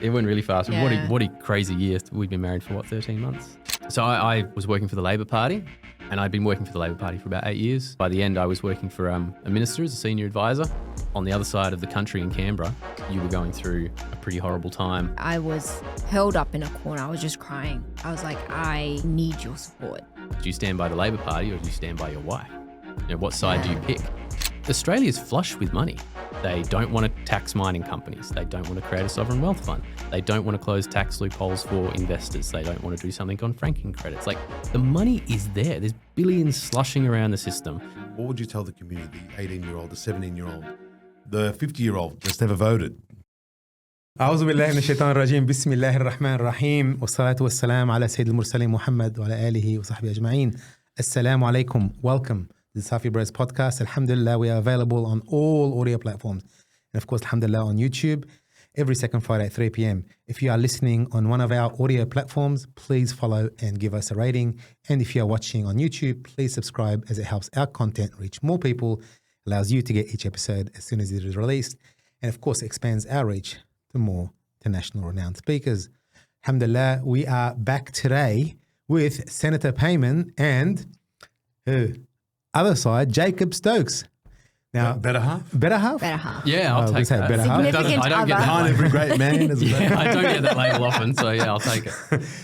It went really fast. Yeah. What a crazy year. We've been married for 13 months. So I was working for the Labor Party, and I'd been working for the Labor Party for about 8 years. By the end, I was working for a minister as a senior advisor. On the other side of the country in Canberra, you were going through a pretty horrible time. I was held up in a corner. I was just crying. I was like, I need your support. Do you stand by the Labor Party or do you stand by your wife? What side do you pick? Australia's flush with money. They don't want to tax mining companies. They don't want to create a sovereign wealth fund. They don't want to close tax loopholes for investors. They don't want to do something on franking credits. Like, the money is there. There's billions slushing around the system. What would you tell the community, the 18-year-old, the 17-year-old, the 50-year-old that's never voted? أعوذ بالله من الشيطان الرجيم بسم الله الرحمن الرحيم والصلاة والسلام على سيد المرسلين محمد وعلى آله وصحبه أجمعين. Assalamu alaikum. Welcome to the Safi Bros podcast. Alhamdulillah, we are available on all audio platforms. And of course, alhamdulillah, on YouTube every second Friday at 3 p.m. If you are listening on one of our audio platforms, please follow and give us a rating. And if you are watching on YouTube, please subscribe as it helps our content reach more people, allows you to get each episode as soon as it is released, and of course, expands our reach to more international renowned speakers. Alhamdulillah, we are back today with Senator Payman and other side, Jacob Stokes. Now, Better half? Better half? Better half. Yeah, I'll take that. Better half. Significant I don't get other. that Behind every great man is a Yeah, I don't get that label often, so yeah, I'll take it.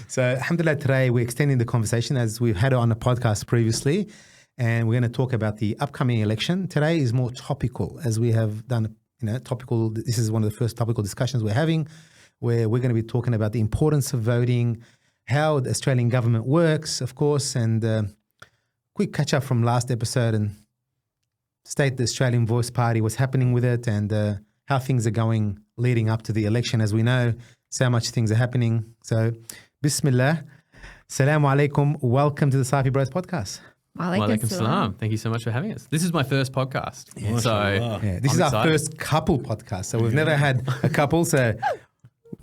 So, alhamdulillah, today we're extending the conversation as we've had it on the podcast previously, and we're going to talk about the upcoming election. Today is more topical, as we have done, topical. This is one of the first topical discussions we're having, where we're going to be talking about the importance of voting, how the Australian government works, of course, and quick catch up from last episode and state the Australian Voice Party, what's happening with it, and how things are going leading up to the election. As we know, so much things are happening. So, Bismillah, Assalamu alaikum. Welcome to the Safi Bros podcast. Walaikum salam. Thank you so much for having us. This is my first podcast. So Yeah, this I'm is our excited. first couple podcast. So we've never had a couple. So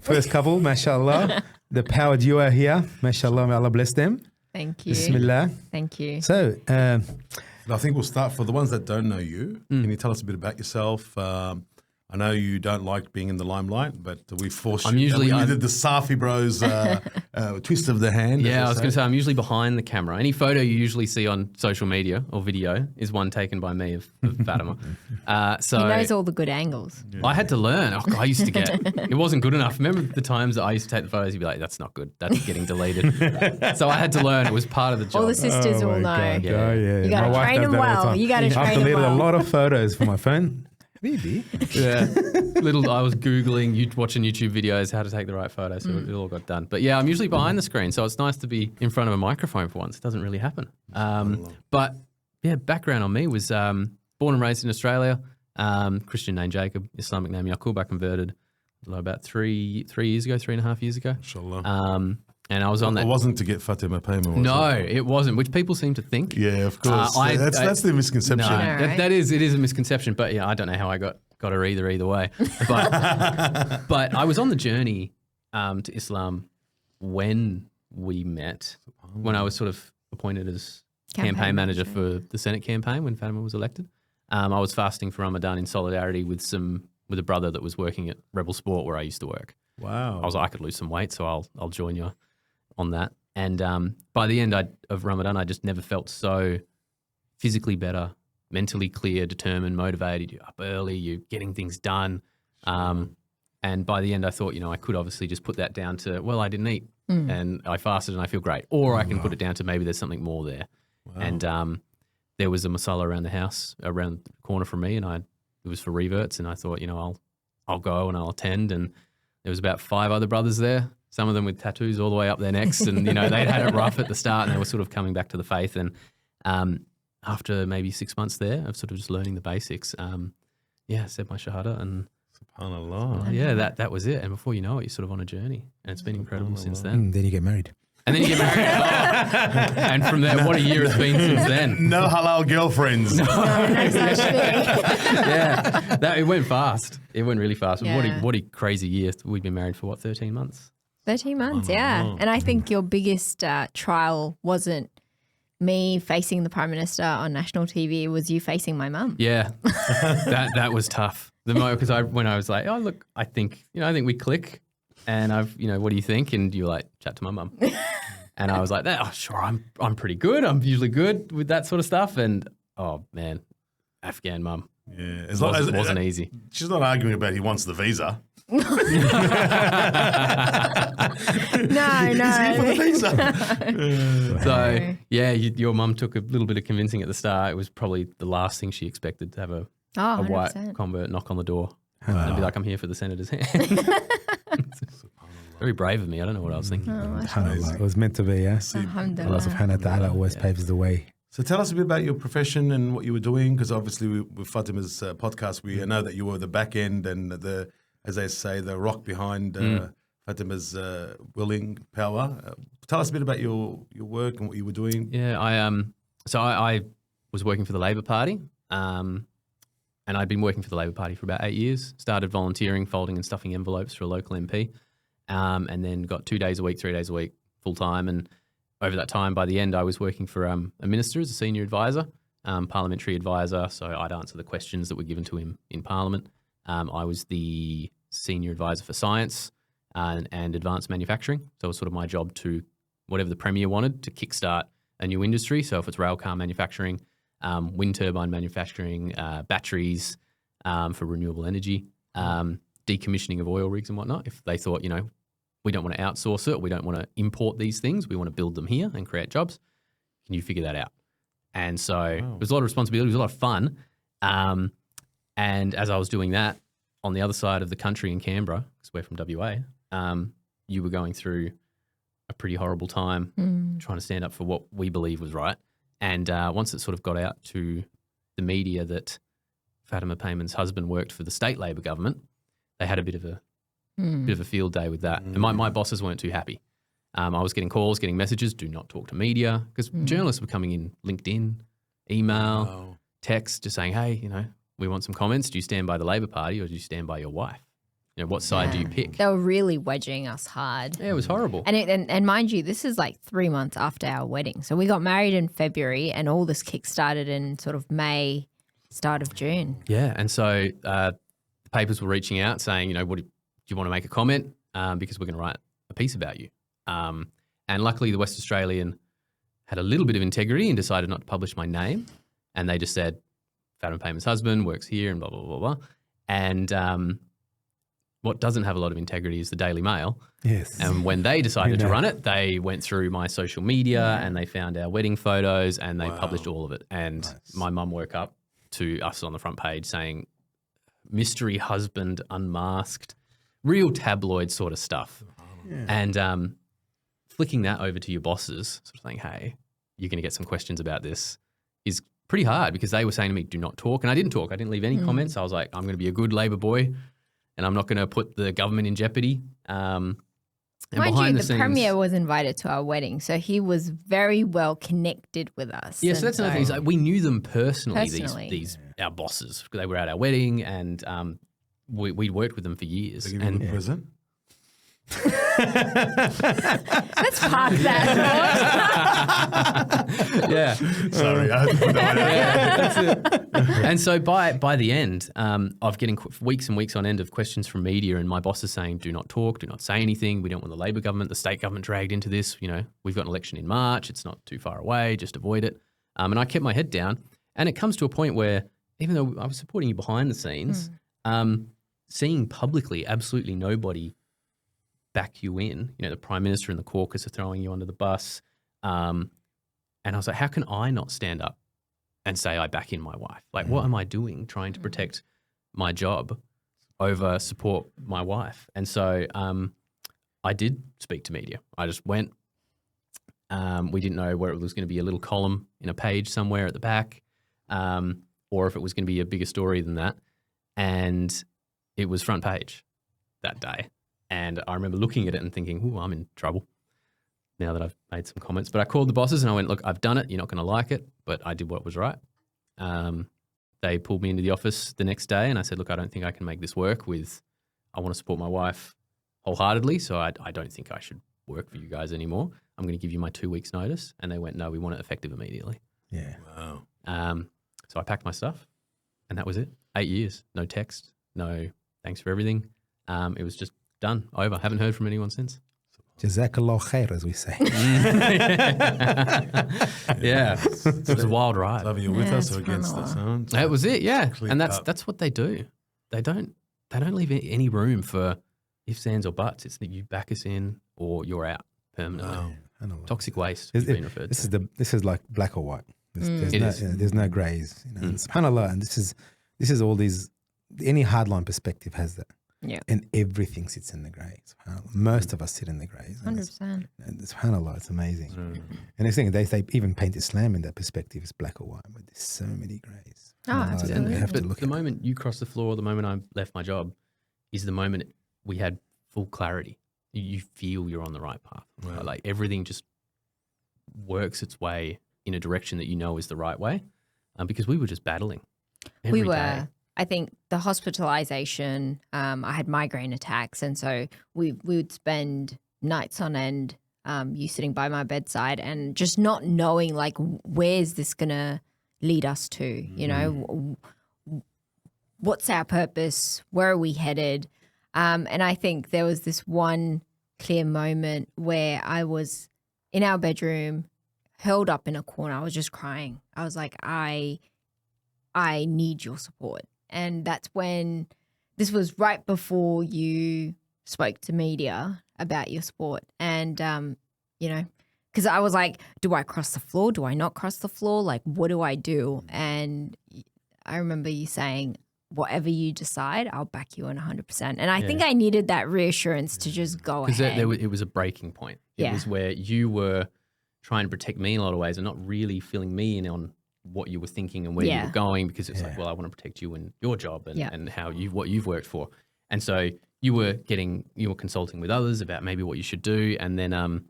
first couple, mashallah. The power duo here, mashallah, may Allah bless them. Thank you. Bismillah. Thank you. So, I think we'll start for the ones that don't know you. Can you tell us a bit about yourself? I know you don't like being in the limelight, but we forced you. You did the Safi Bros twist of the hand. Yeah, I was going to say, I'm usually behind the camera. Any photo you usually see on social media or video is one taken by me of Fatima. So He knows all the good angles. I had to learn. I used to get, it wasn't good enough. Remember the times that I used to take the photos, you'd be like, that's not good. That's getting deleted. So I had to learn. It was part of the job. All the sisters will know. God, Yeah. You got to train them well. You got to I've train them deleted a well. lot of photos from my phone. Maybe. Yeah. I was Googling, watching YouTube videos, how to take the right photo, so it all got done. But yeah, I'm usually behind the screen, so it's nice to be in front of a microphone for once. It doesn't really happen. But yeah, background on me was born and raised in Australia, Christian name Jacob, Islamic name Yaqub. I converted about 3.5 years ago. Inshallah. And I was on that. It wasn't to get Fatima Payman, was No, it? it wasn't, which people seem to think. Yeah, of course. That's the misconception. No, Right. it is a misconception, but yeah, I don't know how I got her either way. But I was on the journey to Islam when we met, when I was sort of appointed as campaign manager for the Senate campaign when Fatima was elected. I was fasting for Ramadan in solidarity with a brother that was working at Rebel Sport where I used to work. Wow. I was like, I could lose some weight, so I'll join you on that. And by the end of Ramadan, I just never felt so physically better, mentally clear, determined, motivated. You're up early, you're getting things done. And by the end, I thought, I could obviously just put that down to, well, I didn't eat and I fasted and I feel great. Or I can put it down to maybe there's something more there. Wow. And there was a masala around the house, around the corner from me, and it was for reverts. And I thought, I'll go and I'll attend. And there was about 5 other brothers there, some of them with tattoos all the way up their necks. And, they'd had it rough at the start and they were sort of coming back to the faith. And after maybe 6 months there of sort of just learning the basics, I said my shahada and SubhanAllah. yeah, that was it. And before you know it, you're sort of on a journey. And it's been incredible since then. Then you get married. And then you get married. Oh. And from there, what a year it's been since then. No halal girlfriends. It went fast. It went really fast. Yeah. What a crazy year. We've been married for 13 months? 13 months, yeah. And I think your biggest trial wasn't me facing the Prime Minister on national TV, it was you facing my mum. Yeah, that was tough. Because when I was like, oh look, I think we click. And what do you think? And you're like, chat to my mum. And I was like, oh, sure, I'm pretty good. I'm usually good with that sort of stuff. And oh man, Afghan mum. Yeah, It wasn't easy. She's not arguing about he wants the visa. No. He's here for the visa. So yeah, your mum took a little bit of convincing at the start. It was probably the last thing she expected, to have a white 100%. convert knock on the door and be like, I'm here for the senator's hand. Very brave of me. I don't know what I was thinking. It was meant to be, yes. Allah subhanahu wa ta'ala always paves the way. So tell us a bit about your profession and what you were doing, because obviously with Fatima's podcast, we know that you were the back end and as they say, the rock behind Fatima's willing power. Tell us a bit about your work and what you were doing. Yeah, I was working for the Labor Party, and I'd been working for the Labor Party for about 8 years. Started volunteering, folding and stuffing envelopes for a local MP, and then got 2 days a week, 3 days a week, full time. And over that time, by the end, I was working for a minister as a senior advisor, parliamentary advisor. So I'd answer the questions that were given to him in Parliament. I was the senior advisor for science and advanced manufacturing. So it was sort of my job to, whatever the Premier wanted, to kickstart a new industry. So if it's railcar manufacturing, wind turbine manufacturing, batteries for renewable energy, decommissioning of oil rigs and whatnot, if they thought, we don't want to outsource it, we don't want to import these things, we want to build them here and create jobs, can you figure that out? And so it was a lot of responsibility, it was a lot of fun. And as I was doing that, on the other side of the country in Canberra, because we're from WA, you were going through a pretty horrible time trying to stand up for what we believe was right. And once it sort of got out to the media that Fatima Payman's husband worked for the state Labor government, they had a bit of a field day with that. And my bosses weren't too happy. I was getting calls, getting messages, do not talk to media, because journalists were coming in LinkedIn, email, text, just saying, hey, we want some comments. Do you stand by the Labor Party or do you stand by your wife? What side do you pick? They were really wedging us hard. Yeah, it was horrible. And mind you, this is like 3 months after our wedding. So we got married in February and all this kick started in sort of May, start of June. Yeah, and so the papers were reaching out saying, what do you want to make a comment? Because we're going to write a piece about you. And luckily the West Australian had a little bit of integrity and decided not to publish my name. And they just said, Fatima Payman's husband works here and blah, blah, blah, blah. And what doesn't have a lot of integrity is the Daily Mail. Yes. And when they decided to run it, they went through my social media and they found our wedding photos and they published all of it. And my mum woke up to us on the front page saying, mystery husband unmasked, real tabloid sort of stuff. Yeah. And flicking that over to your bosses, sort of saying, hey, you're going to get some questions about this, is pretty hard, because they were saying to me, do not talk. And I didn't talk. I didn't leave any comments. I was like, I'm going to be a good Labor boy and I'm not going to put the government in jeopardy. And mind you, the Premier was invited to our wedding, so he was very well connected with us. Yeah, so that's another thing. Is like, we knew them personally. These our bosses. They were at our wedding and we'd worked with them for years. They give you a present? Let's park that. Yeah. Sorry, I had to put that that's it. And so by the end, of getting weeks and weeks on end of questions from media, and my boss is saying, do not talk, do not say anything. We don't want the Labor government, the state government dragged into this. We've got an election in March. It's not too far away. Just avoid it. And I kept my head down. And it comes to a point where, even though I was supporting you behind the scenes, seeing publicly absolutely nobody back you in, the Prime Minister and the caucus are throwing you under the bus. And I was like, how can I not stand up and say I back in my wife? Like, what am I doing trying to protect my job over support my wife? And so I did speak to media. I just went. We didn't know where it was going to be a little column in a page somewhere at the back, or if it was going to be a bigger story than that. And it was front page that day. And I remember looking at it and thinking, ooh, I'm in trouble now that I've made some comments. But I called the bosses and I went, look, I've done it. You're not going to like it, but I did what was right. They pulled me into the office the next day and I said, look, I don't think I can make this work I want to support my wife wholeheartely, so I don't think I should work for you guys anymore. I'm going to give you my 2 weeks notice. And they went, no, we want it effective immediately. Yeah. Wow. So I packed my stuff and that was it. 8 years, no text, no thanks for everything. It was just done, over. Haven't heard from anyone since. Jazakallah khair, as we say. Yeah, it was a wild ride. Either you're with us or against us. Huh? That was it, yeah. And Up. that's what they do. They don't leave any room for ifs, ands, or buts. It's that you back us in or you're out permanently. Wow. Toxic waste has been referred to. This is like black or white. There's no grays. And subhanallah, and this is all these. Any hardline perspective has that. Yeah. And everything sits in the grey. Most of us sit in the greys. 100%. And subhanallah, it's amazing. And I think they even paint Islam in that perspective as black or white, but there's so many greys. Absolutely. You have to But look the moment you cross the floor, the moment I left my job, is the moment we had full clarity. You feel you're on the right path. Wow. Like everything just works its way in a direction that you know is the right way, because we were just battling every day. I think the hospitalization, I had migraine attacks. And so we would spend nights on end, you sitting by my bedside and just not knowing like, where's this going to lead us to, you know, what's our purpose? Where are we headed? And I think there was this one clear moment where I was in our bedroom, held up in a corner. I was just crying. I was like, I need your support. And that's when, this was right before you spoke to media about your sport. And, you know, because I was like, do I cross the floor? Do I not cross the floor? Like, what do I do? And I remember you saying, whatever you decide, I'll back you in 100%. And I think I needed that reassurance to just go ahead. Because it was a breaking point. It was where you were trying to protect me in a lot of ways and not really filling me in on what you were thinking and where you were going, because it's like, well, I want to protect you in your job and how what you've worked for. And so you were consulting with others about maybe what you should do. And then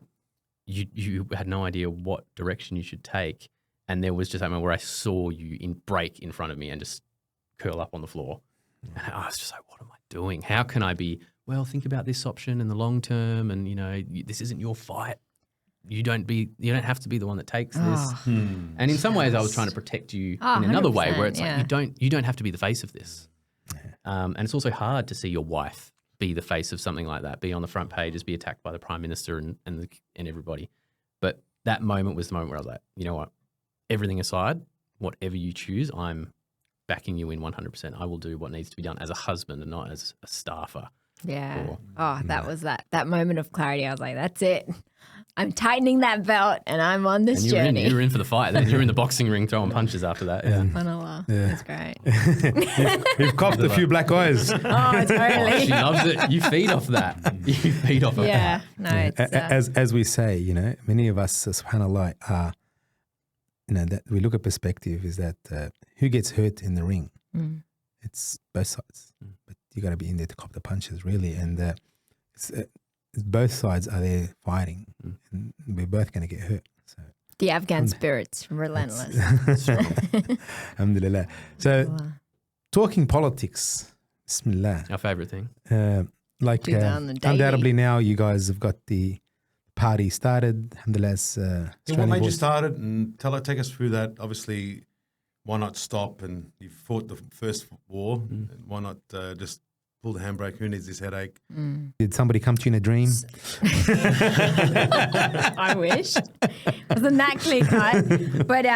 you had no idea what direction you should take. And there was just that moment where I saw you break in front of me and just curl up on the floor. And I was just like, what am I doing? How can I be, well, think about this option in the long term. And, you know, this isn't your fight. You don't have to be the one that takes this. And in some ways I was trying to protect you in another way where it's like, you don't have to be the face of this. And it's also hard to see your wife be the face of something like that, be on the front pages, be attacked by the Prime Minister and everybody. But that moment was the moment where I was like, you know what, everything aside, whatever you choose, I'm backing you in 100%. I will do what needs to be done as a husband and not as a staffer. Yeah. That was that moment of clarity. I was like, that's it. I'm tightening that belt and I'm on this journey. You were in for the fight then. You were in the boxing ring throwing punches after that. Yeah. That's great. We've copped a few black eyes. Oh, totally. She loves it. You feed off that. You feed off of that. No, it's, as we say, you know, many of us, subhanAllah, are, you know, that we look at perspective is that who gets hurt in the ring? It's both sides. But you got to be in there to cop the punches, really. And both sides are there fighting, and we're both going to get hurt. So the Afghan spirit's relentless. Alhamdulillah. So talking politics, Bismillah. Our favourite thing. Undoubtedly now you guys have got the party started. Alhamdulillah. What made you start it? And take us through that. Obviously, why not stop? And you fought the first war. And why not just pull the handbrake? Who needs this headache? Did somebody come to you in a dream? I wish. Wasn't that clear cut. But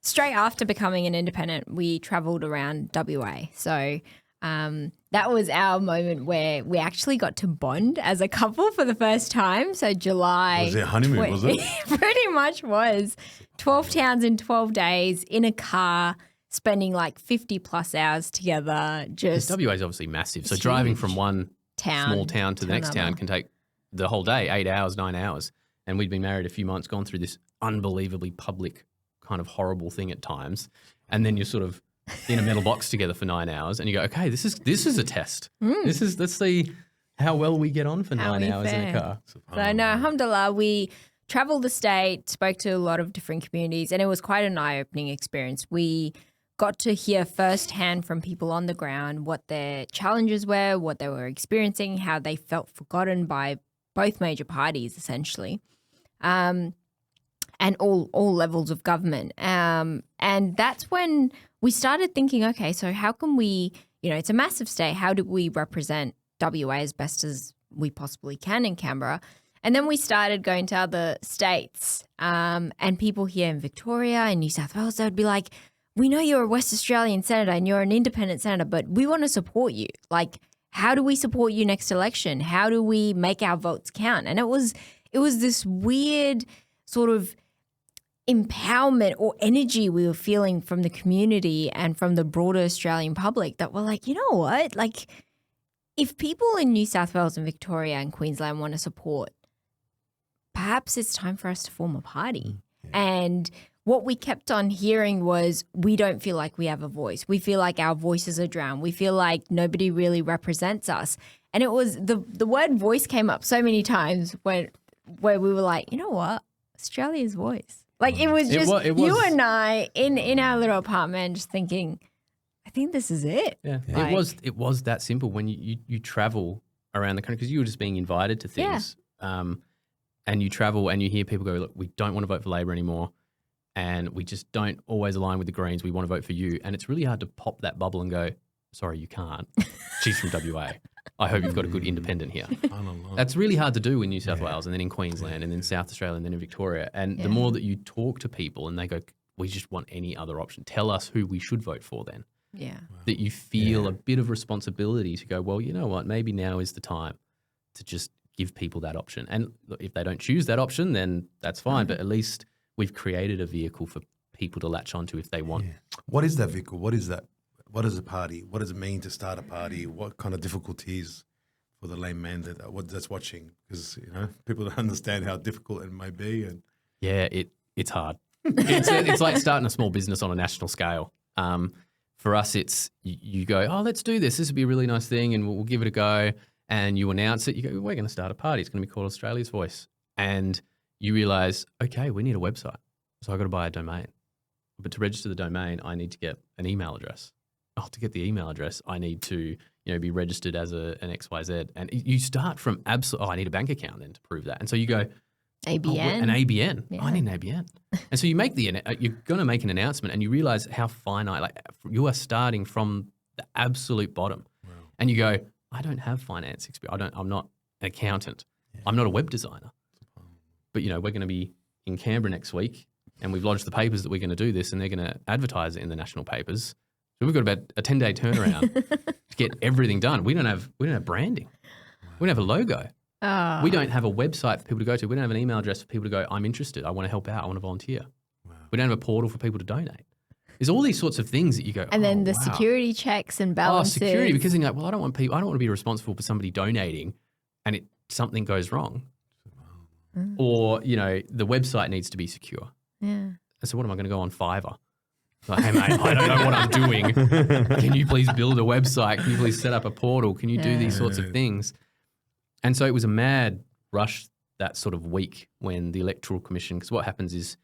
straight after becoming an independent, we travelled around WA. So that was our moment where we actually got to bond as a couple for the first time. So July. Was it honeymoon, was it? Pretty much was. 12 towns in 12 days in a car, spending like 50 plus hours together. Just WA is obviously massive. So driving from one small town to the next town can take the whole day, 8 hours, 9 hours. And we'd been married a few months, gone through this unbelievably public kind of horrible thing at times. And then you're sort of in a metal box together for 9 hours and you go, okay, this is a test. Let's see how well we get on for 9 hours in a car. So no, alhamdulillah, we traveled the state, spoke to a lot of different communities, and it was quite an eye-opening experience. We got to hear firsthand from people on the ground what their challenges were, what they were experiencing, how they felt forgotten by both major parties, essentially, and all levels of government. And that's when we started thinking, okay, so how can we, you know, it's a massive state. How do we represent WA as best as we possibly can in Canberra. And then we started going to other states, and people here in Victoria and New South Wales, they would be like, we know you're a West Australian senator and you're an independent senator, but we want to support you. Like, how do we support you next election? How do we make our votes count? And it was this weird sort of empowerment or energy we were feeling from the community and from the broader Australian public that were like, you know what? Like, if people in New South Wales and Victoria and Queensland want to support, perhaps it's time for us to form a party. And what we kept on hearing was, we don't feel like we have a voice. We feel like our voices are drowned. We feel like nobody really represents us. And it was the word voice came up so many times where we were like, you know what? Australia's voice. Like, it was just you and I in our little apartment just thinking, I think this is it. Yeah, like, it was that simple when you travel around the country, because you were just being invited to things. And you travel and you hear people go, look, we don't want to vote for Labor anymore, and we just don't always align with the Greens. We want to vote for you. And it's really hard to pop that bubble and go, sorry, you can't. She's from WA. I hope you've got a good independent here. That's really hard to do in New South Wales, and then in Queensland, and then South Australia, and then in Victoria. And the more that you talk to people and they go, we just want any other option, tell us who we should vote for then. Yeah. That you feel a bit of responsibility to go, well, you know what, maybe now is the time to just give people that option. And look, if they don't choose that option, then that's fine. But at least we've created a vehicle for people to latch onto if they want. What is that vehicle? What is that? What is a party? What does it mean to start a party? What kind of difficulties for the layman that's watching? Because, you know, people don't understand how difficult it may be. And yeah, it's hard. It's like starting a small business on a national scale. For us, it's you go, oh, let's do this. This would be a really nice thing, and we'll give it a go. And you announce it. You go, we're going to start a party. It's going to be called Australia's Voice. And you realise, okay, we need a website. So I've got to buy a domain. But to register the domain, I need to get an email address. Oh, to get the email address, I need to, be registered as an XYZ. And you start from I need a bank account then to prove that. And so you go, ABN. An ABN. Yeah. I need an ABN. And so you make you're going to make an announcement, and you realise how finite, like you are starting from the absolute bottom. Wow. And you go, I don't have finance experience. I'm not an accountant. Yeah. I'm not a web designer. But, we're going to be in Canberra next week, and we've lodged the papers that we're going to do this, and they're going to advertise it in the national papers. So we've got about a 10-day turnaround to get everything done. We don't have branding. We don't have a logo. Oh. We don't have a website for people to go to. We don't have an email address for people to go, I'm interested. I want to help out. I want to volunteer. Wow. We don't have a portal for people to donate. There's all these sorts of things that you go, and then the security checks and balances. Oh, security, because you're like, well, I don't want to be responsible for somebody donating and something goes wrong. Or, the website needs to be secure. Yeah. So what am I going to go on Fiverr? Like, hey, mate, I don't know what I'm doing. Can you please build a website? Can you please set up a portal? Can you do these sorts of things? And so it was a mad rush that sort of week when the Electoral Commission, because what happens is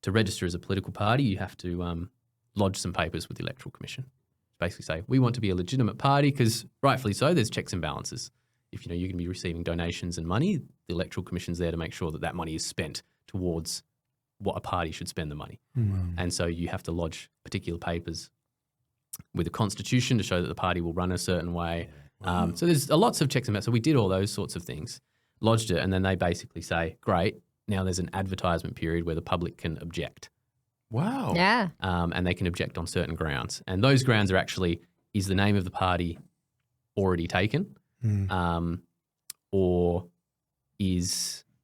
to register as a political party, you have to lodge some papers with the Electoral Commission. Basically say, we want to be a legitimate party because rightfully so, there's checks and balances. If you're going to be receiving donations and money, the Electoral Commission's there to make sure that money is spent towards what a party should spend the money. Mm. And so you have to lodge particular papers with the constitution to show that the party will run a certain way. So there's lots of checks and balances. So we did all those sorts of things, lodged it, and then they basically say, great, now there's an advertisement period where the public can object. Wow. Yeah. And they can object on certain grounds. And those grounds are actually, is the name of the party already taken? Or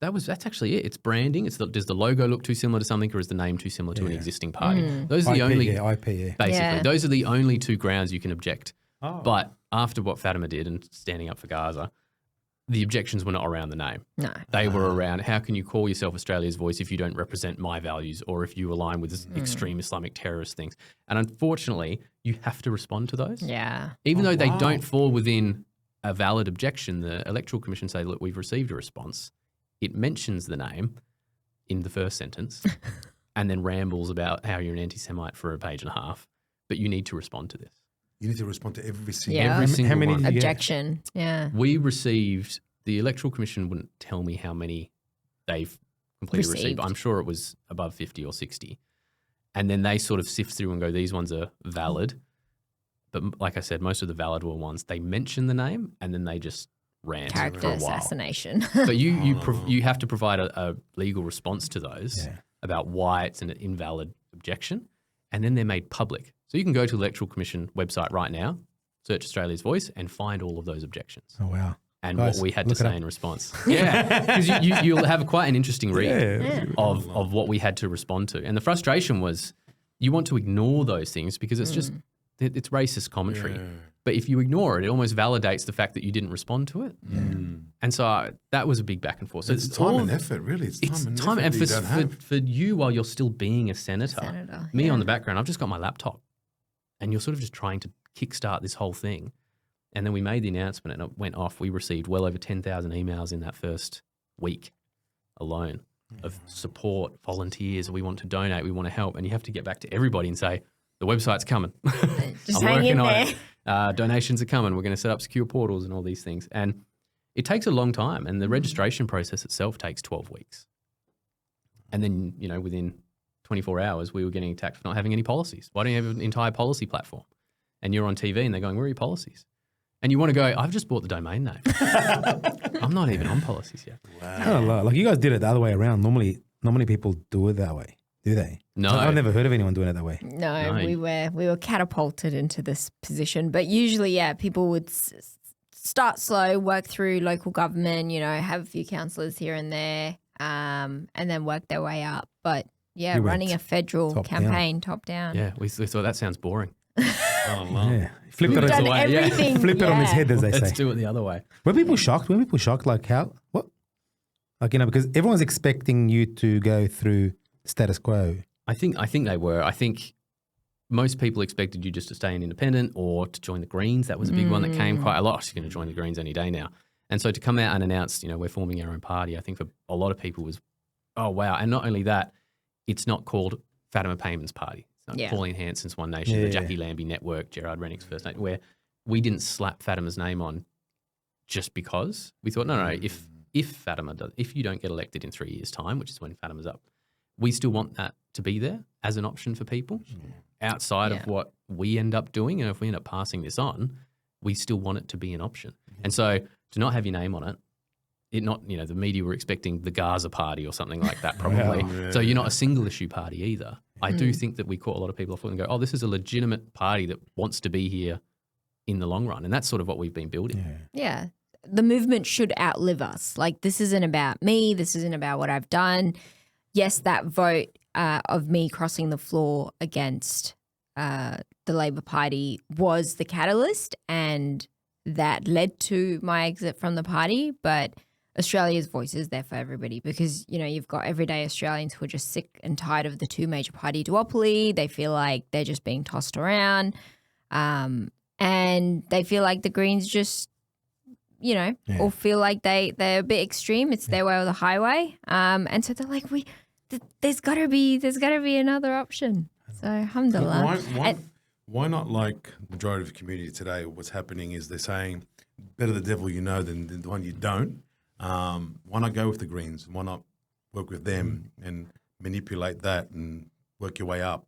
that's actually it. It's branding. Does the logo look too similar to something, or is the name too similar to an existing party? Those are the only IP. Basically, those are the only two grounds you can object. Oh. But after what Fatima did and standing up for Gaza, the objections were not around the name. No. They were around, how can you call yourself Australia's Voice if you don't represent my values, or if you align with extreme Islamic terrorist things? And unfortunately, you have to respond to those. Yeah. Even though they don't fall within a valid objection, the Electoral Commission say, look, we've received a response. It mentions the name in the first sentence and then rambles about how you're an anti-Semite for a page and a half, but you need to respond to this. You need to respond to every single how many one. Objection. Yeah. We received, the Electoral Commission wouldn't tell me how many they've completely received. I'm sure it was above 50 or 60. And then they sort of sift through and go, these ones are valid. But like I said, most of the valuable ones, they mention the name and then they just rant Character for a while. assassination. So you have to provide a legal response to those about why it's an invalid objection, and then they're made public. So you can go to the Electoral Commission website right now, search Australia's Voice, and find all of those objections. Oh, wow. And Guys, what we had to look it say up. in response. Yeah, because you'll have quite an interesting read of what we had to respond to. And the frustration was you want to ignore those things because it's just, it's racist commentary. Yeah. But if you ignore it, it almost validates the fact that you didn't respond to it. And so that was a big back and forth. So It's time and effort, really. It's time and effort that you don't have. for you while you're still being a senator, me on the background, I've just got my laptop and you're sort of just trying to kickstart this whole thing. And then we made the announcement and it went off. We received well over 10,000 emails in that first week alone of support, volunteers. We want to donate. We want to help. And you have to get back to everybody and say, the website's coming. Just I'm hang working in on there. it. Donations are coming. We're going to set up secure portals and all these things. And it takes a long time. And the registration process itself takes 12 weeks. And then, within 24 hours, we were getting attacked for not having any policies. Why don't you have an entire policy platform? And you're on TV and they're going, where are your policies? And you want to go, I've just bought the domain name. I'm not even on policies yet. Wow. Like you guys did it the other way around. Normally people do it that way, do they? No. I've never heard of anyone doing it that way. No, No. we were catapulted into this position. But usually, people would start slow, work through local government, have a few councillors here and there, and then work their way up. But You running went a federal top down. campaign top down. Yeah, we thought that sounds boring. Oh, wow. Yeah. Flipped We've it, done way, yeah. everything. flip it on his head, as they Let's say. do it the other way. Were people shocked? Like how? What? Like, because everyone's expecting you to go through status quo. I think they were. I think most people expected you just to stay an independent or to join the Greens. That was a big one that came quite a lot. She's going to join the Greens any day now. And so to come out and announce, we're forming our own party, I think for a lot of people was, oh, wow. And not only that, it's not called Fatima Payman's party. It's not Pauline Hanson's One Nation, the Jackie Lambie Network, Gerard Rennick's First Nation, where we didn't slap Fatima's name on just because. We thought, no, if Fatima does, if you don't get elected in 3 years' time, which is when Fatima's up, we still want that to be there as an option for people outside of what we end up doing. And if we end up passing this on, we still want it to be an option. And so to not have your name on it, the media were expecting the Gaza party or something like that probably. Yeah. So you're not a single issue party either. I do think that we caught a lot of people off and go, oh, this is a legitimate party that wants to be here in the long run. And that's sort of what we've been building. Yeah. The movement should outlive us. Like, this isn't about me. This isn't about what I've done. Yes, that vote of me crossing the floor against the Labor Party was the catalyst, and that led to my exit from the party. But Australia's voice is there for everybody because, you've got everyday Australians who are just sick and tired of the two major party duopoly. They feel like they're just being tossed around. And they feel like the Greens just, or feel like they're a bit extreme. It's their way or the highway. And so they're like, there's gotta be another option. So alhamdulillah. Why not, like majority of the community today, what's happening is they're saying better the devil you know than the one you don't. Why not go with the Greens? Why not work with them and manipulate that and work your way up?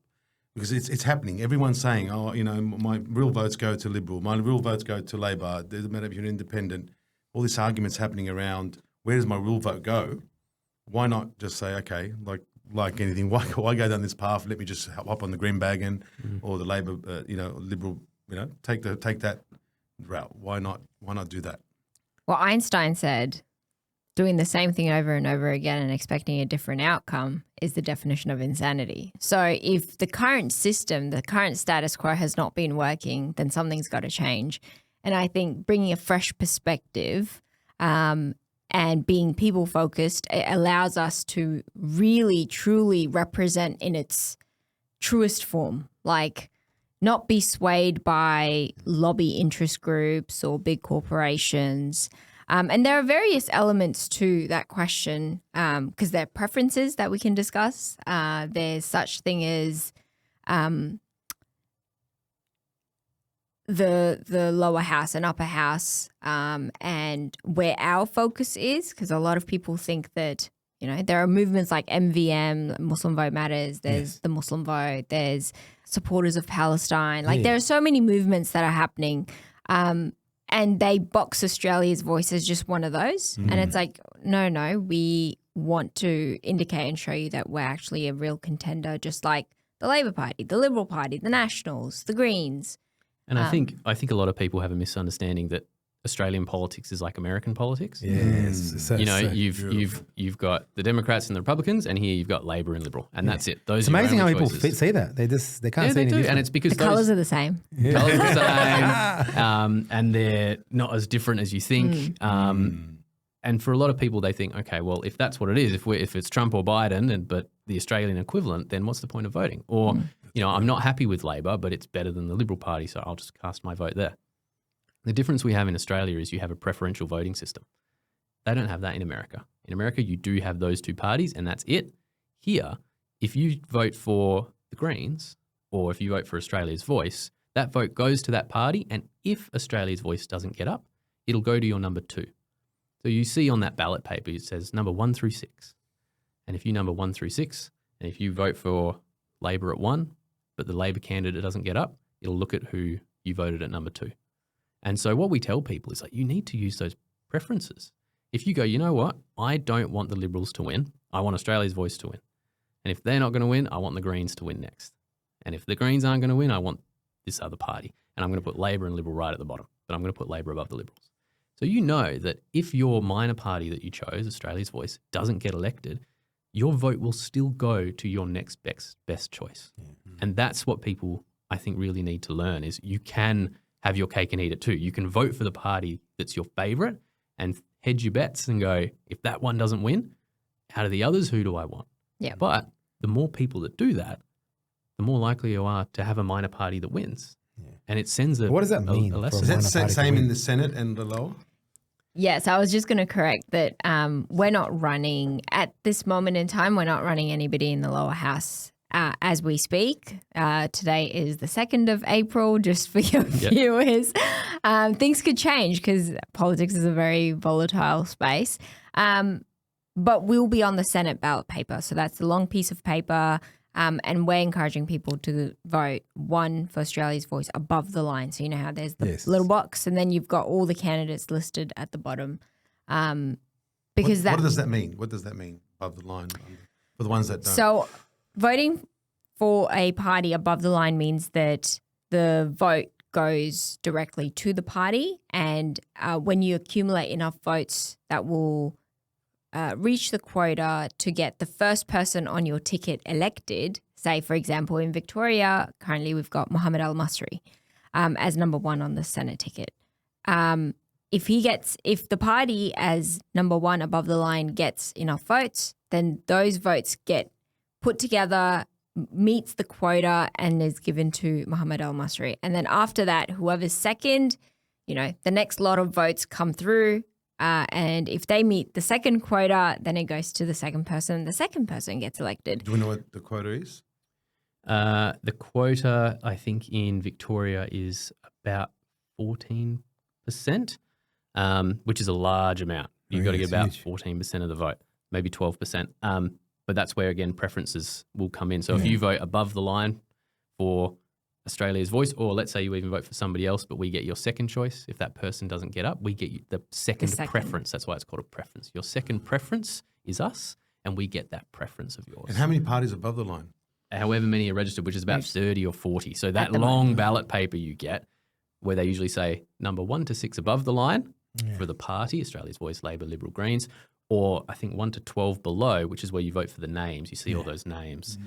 Because it's happening. Everyone's saying, oh, my real votes go to Liberal, my real votes go to Labor, it doesn't matter if you're an independent. All these arguments happening around, where does my real vote go? Why not just say, okay, like anything, why go down this path? Let me just hop on the green wagon or the Labor, Liberal, take that route. Why not do that? Well, Einstein said, doing the same thing over and over again and expecting a different outcome is the definition of insanity. So if the current system, the current status quo has not been working, then something's got to change. And I think bringing a fresh perspective and being people-focused, it allows us to really, truly represent in its truest form, like not be swayed by lobby interest groups or big corporations. And there are various elements to that question because there are preferences that we can discuss. There's such thing as the lower house and upper house and where our focus is, because a lot of people think that, there are movements like MVM, Muslim Vote Matters. There's the Muslim Vote. There's supporters of Palestine. Like there are so many movements that are happening. And they box Australia's voice as just one of those. And it's like, no, we want to indicate and show you that we're actually a real contender, just like the Labor Party, the Liberal Party, the Nationals, the Greens. And I think a lot of people have a misunderstanding that Australian politics is like American politics. Yes. You've got the Democrats and the Republicans, and here you've got Labor and Liberal, and that's it. Those it's are amazing how people choices. say that. They can't say anything. And it's because The colours are the same. Colours are the same, and they're not as different as you think. And for a lot of people, they think, okay, well, if that's what it is, if it's Trump or Biden, but the Australian equivalent, then what's the point of voting? Or I'm not happy with Labor, but it's better than the Liberal Party, so I'll just cast my vote there. The difference we have in Australia is you have a preferential voting system. They don't have that in America. In America, you do have those two parties, and that's it. Here, if you vote for the Greens or if you vote for Australia's Voice, that vote goes to that party, and if Australia's Voice doesn't get up, it'll go to your number 2. So you see on that ballot paper, it says number 1 through 6. And if you number 1 through 6, and if you vote for Labor at 1, but the Labor candidate doesn't get up, it'll look at who you voted at number 2. And so what we tell people is like, you need to use those preferences. If you go, you know what, I don't want the Liberals to win. I want Australia's Voice to win. And if they're not going to win, I want the Greens to win next. And if the Greens aren't going to win, I want this other party. And I'm going to put Labor and Liberal right at the bottom, but I'm going to put Labor above the Liberals. So you know that if your minor party that you chose, Australia's Voice, doesn't get elected, your vote will still go to your next best choice. And that's what people, I think, really need to learn is you can have your cake and eat it too. You can vote for the party that's your favourite and hedge your bets and go, if that one doesn't win, out of the others, who do I want? Yeah. But the more people that do that, the more likely you are to have a minor party that wins. Yeah. And it sends what does that mean? lesson. Is that same in the Senate and the lower? Yes, I was just going to correct that we're not running, at this moment in time, we're not running anybody in the lower house as we speak. Today is the 2nd of April, just for your viewers. Things could change because politics is a very volatile space. But we'll be on the Senate ballot paper. So that's the long piece of paper. And we're encouraging people to vote 1 for Australia's Voice above the line. So you know how there's the little box and then you've got all the candidates listed at the bottom. Because what does that mean? What does that mean above the line for the ones that don't? So voting for a party above the line means that the vote goes directly to the party. And when you accumulate enough votes that will reach the quota to get the first person on your ticket elected, say, for example, in Victoria, currently we've got Mohammed Al-Masri as number 1 on the Senate ticket. If the party as number 1 above the line gets enough votes, then those votes get put together, meets the quota and is given to Mohammed Al-Masri. And then after that, whoever's second, the next lot of votes come through. And if they meet the second quota, then it goes to the second person. The second person gets elected. Do we know what the quota is? The quota, I think, in Victoria is about 14%, which is a large amount. You've got to get about 14% of the vote, maybe 12%. But that's where, again, preferences will come in. So if you vote above the line for Australia's Voice, or let's say you even vote for somebody else, but we get your second choice. If that person doesn't get up, we get you the second preference. That's why it's called a preference. Your second preference is us, and we get that preference of yours. And how many parties above the line? However many are registered, which is about 30 or 40. So that long ballot paper you get, where they usually say number 1 to 6 above the line for the party, Australia's Voice, Labor, Liberal, Greens, or I think 1 to 12 below, which is where you vote for the names. You see all those names.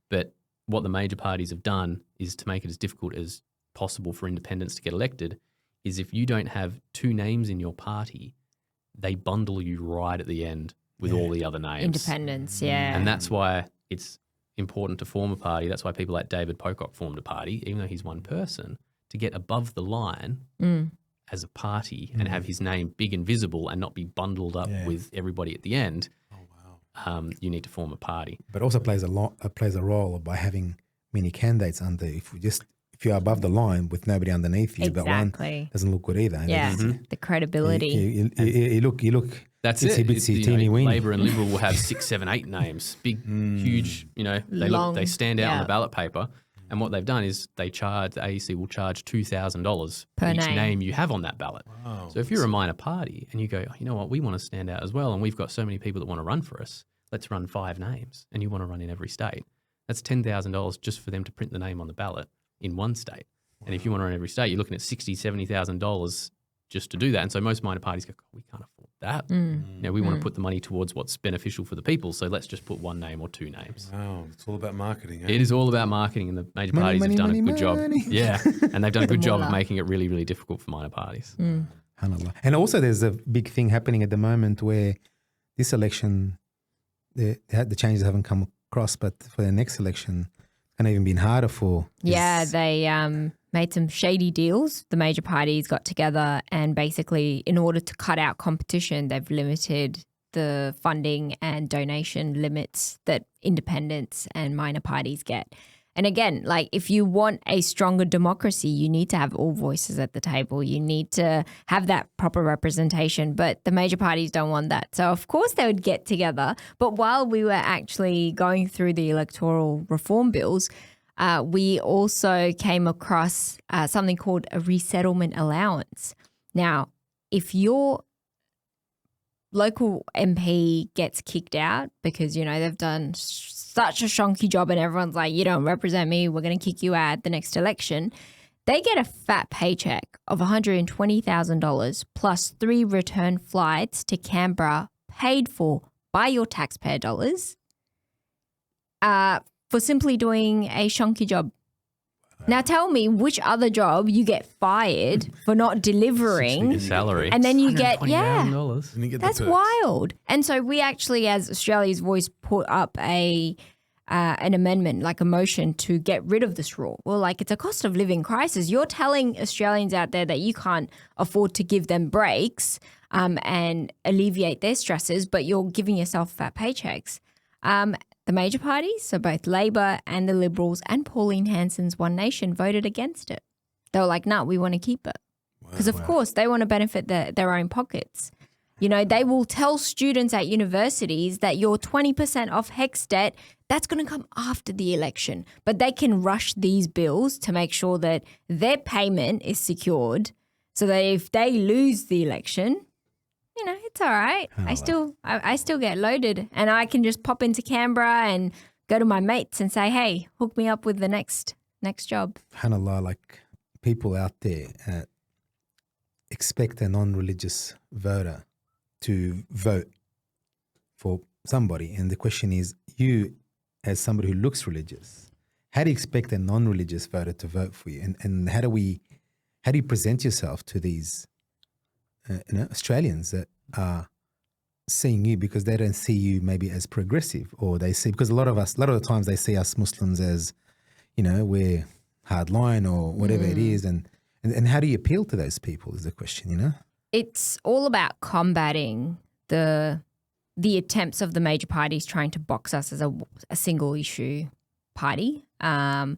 But what the major parties have done is to make it as difficult as possible for independents to get elected is if you don't have 2 names in your party, they bundle you right at the end with all the other names. Independents, yeah. And that's why it's important to form a party. That's why people like David Pocock formed a party, even though he's one person, to get above the line as a party and have his name big and visible and not be bundled up with everybody at the end. You need to form a party. But also plays a role by having many candidates under. If you're above the line with nobody underneath you, but one doesn't look good either. Yeah, the credibility. You look That's Itsy it. bitsy, teeny weeny. Labor and Liberal will have 6, 7, 8 names, big, huge. They stand out on the ballot paper. And what they've done is the AEC will charge $2,000 Per each name. name you have on that ballot. Wow. So if you're a minor party and you go, you know what, we want to stand out as well, and we've got so many people that want to run for us, let's run 5 names, and you want to run in every state. That's $10,000 just for them to print the name on the ballot in one state. Wow. And if you want to run every state, you're looking at $60,000, $70,000 just to do that. And so most minor parties go, we can't afford that. We want to put the money towards what's beneficial for the people. So let's just put 1 name or 2 names. Wow, it's all about marketing. It is all about marketing, and the major parties have done a good job. Yeah, and they've done a good job of making it really, really difficult for minor parties. And also there's a big thing happening at the moment where this election, the changes haven't come across, but for the next election, it's going to even be harder for... Yeah, they made some shady deals. The major parties got together and basically, in order to cut out competition, they've limited the funding and donation limits that independents and minor parties get. And again, like if you want a stronger democracy, you need to have all voices at the table. You need to have that proper representation, but the major parties don't want that. So of course they would get together. But while we were actually going through the electoral reform bills, we also came across something called a resettlement allowance. Now, if your local MP gets kicked out because, they've done such a shonky job and everyone's like, you don't represent me, we're going to kick you out at the next election, they get a fat paycheck of $120,000 plus 3 return flights to Canberra paid for by your taxpayer dollars. For simply doing a shonky job. Now tell me which other job you get fired for not delivering salary, and then you get that's wild. And so we actually, as Australia's Voice, put up an amendment, like a motion to get rid of this rule. Well, like it's a cost of living crisis. You're telling Australians out there that you can't afford to give them breaks and alleviate their stresses, but you're giving yourself fat paychecks. The major parties, so both Labor and the Liberals and Pauline Hanson's One Nation, voted against it. They were like, no, we want to keep it. Because, of course, they want to benefit their own pockets. They will tell students at universities that your 20% off HECS debt, that's going to come after the election. But they can rush these bills to make sure that their payment is secured so that if they lose the election, it's all right. I still get loaded and I can just pop into Canberra and go to my mates and say, hey, hook me up with the next job. SubhanAllah, like people out there expect a non-religious voter to vote for somebody. And the question is, you as somebody who looks religious, how do you expect a non-religious voter to vote for you? And how do you present yourself to these Australians that are seeing you because they don't see you maybe as progressive, or they see, because a lot of the times they see us Muslims as, we're hardline or whatever it is. And how do you appeal to those people is the question, It's all about combating the attempts of the major parties trying to box us as a single issue party. And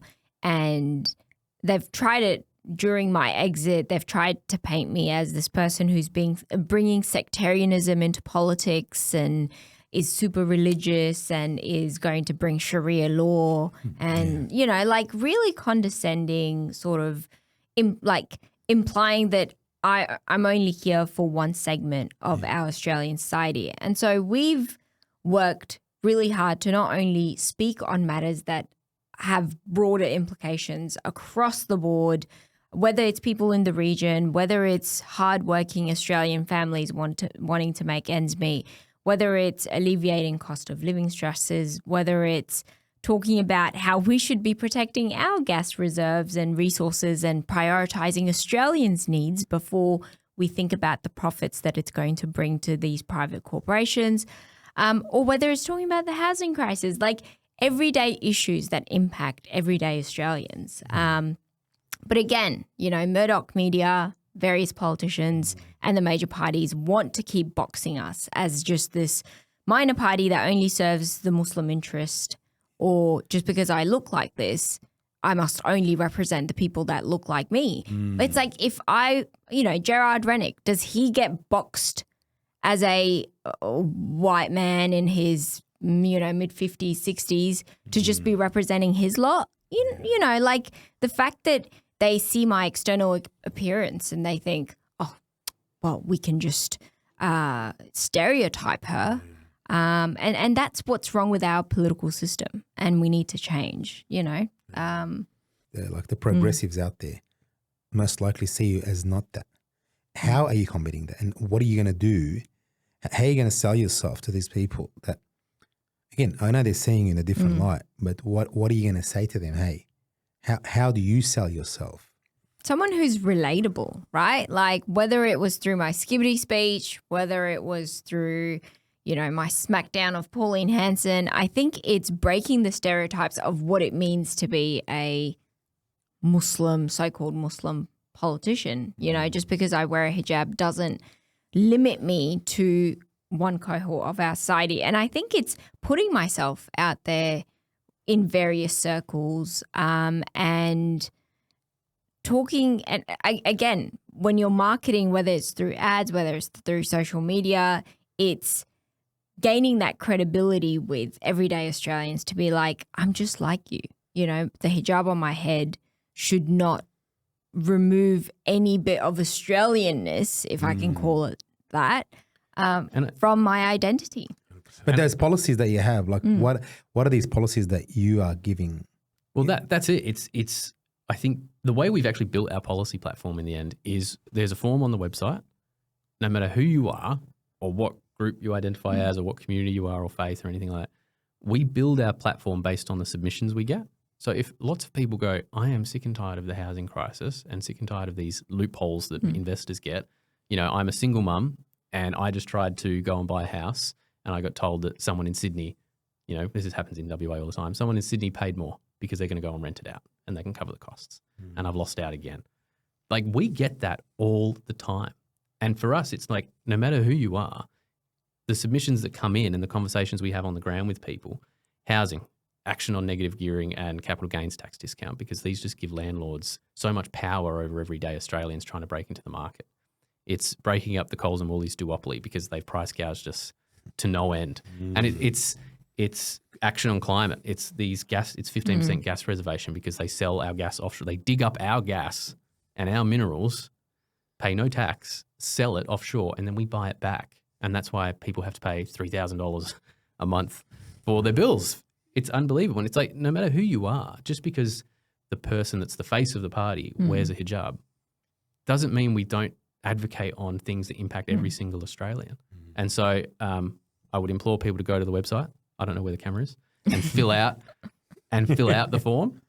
they've tried it. During my exit, they've tried to paint me as this person who's bringing sectarianism into politics and is super religious and is going to bring Sharia law and, really condescending, sort of implying that I'm only here for one segment of our Australian society. And so we've worked really hard to not only speak on matters that have broader implications across the board, whether it's people in the region, whether it's hardworking Australian families wanting to make ends meet, whether it's alleviating cost of living stresses, whether it's talking about how we should be protecting our gas reserves and resources and prioritising Australians' needs before we think about the profits that it's going to bring to these private corporations, or whether it's talking about the housing crisis, like everyday issues that impact everyday Australians. But again, Murdoch media, various politicians and the major parties want to keep boxing us as just this minor party that only serves the Muslim interest, or just because I look like this, I must only represent the people that look like me. It's like if Gerard Rennick, does he get boxed as a white man in his, mid 50s, 60s to just be representing his lot. You know, like the fact that they see my external appearance and they think, oh, well, we can just stereotype her. And that's what's wrong with our political system, and we need to change, Like the progressives out there most likely see you as not that. How are you combating that? And what are you going to do? How are you going to sell yourself to these people that, again, I know they're seeing you in a different light, but what are you going to say to them? Hey, how do you sell yourself? Someone who's relatable, right? Like whether it was through my skibbity speech, whether it was through, my smackdown of Pauline Hanson, I think it's breaking the stereotypes of what it means to be a Muslim, so-called Muslim politician. Just because I wear a hijab doesn't limit me to one cohort of our society. And I think it's putting myself out there in various circles and talking. And again, when you're marketing, whether it's through ads, whether it's through social media, it's gaining that credibility with everyday Australians to be like, I'm just like you. The hijab on my head should not remove any bit of Australianness, if I can call it that, from my identity. But there's policies that you have. Like what are these policies that you are giving? Well, that's it. It's I think the way we've actually built our policy platform in the end is there's a form on the website. No matter who you are or what group you identify as or what community you are or faith or anything like that, we build our platform based on the submissions we get. So if lots of people go, I am sick and tired of the housing crisis and sick and tired of these loopholes that investors get. I'm a single mum and I just tried to go and buy a house and I got told that someone in Sydney, this happens in WA all the time, someone in Sydney paid more because they're going to go and rent it out and they can cover the costs. And I've lost out again. Like we get that all the time. And for us, it's like no matter who you are, the submissions that come in and the conversations we have on the ground with people, housing, action on negative gearing and capital gains tax discount, because these just give landlords so much power over everyday Australians trying to break into the market. It's breaking up the Coles and Woolies duopoly because they've price gouged us to no end. And it's action on climate. It's these gas. It's 15% gas reservation because they sell our gas offshore. They dig up our gas and our minerals, pay no tax, sell it offshore, and then we buy it back. And that's why people have to pay $3,000 a month for their bills. It's unbelievable. And it's like no matter who you are, just because the person that's the face of the party wears a hijab doesn't mean we don't advocate on things that impact every single Australian. And so I would implore people to go to the website. I don't know where the camera is, and fill out the form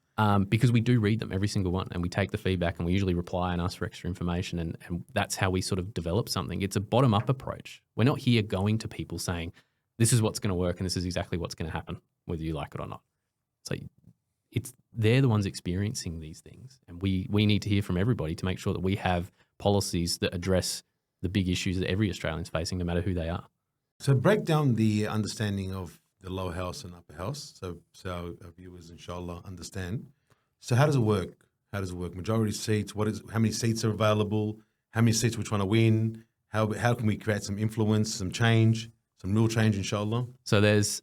because we do read them, every single one, and we take the feedback and we usually reply and ask for extra information, and that's how we sort of develop something. It's a bottom-up approach. We're not here going to people saying, this is what's going to work and this is exactly what's going to happen, whether you like it or not. So they're the ones experiencing these things, and we need to hear from everybody to make sure that we have policies that address the big issues that every Australian's facing, no matter who they are. So break down the understanding of the lower house and upper house, so our viewers, inshallah, understand. So how does it work? Majority seats, how many seats are available? How many seats we're trying to win? How can we create some influence, some change, some real change, inshallah? So there's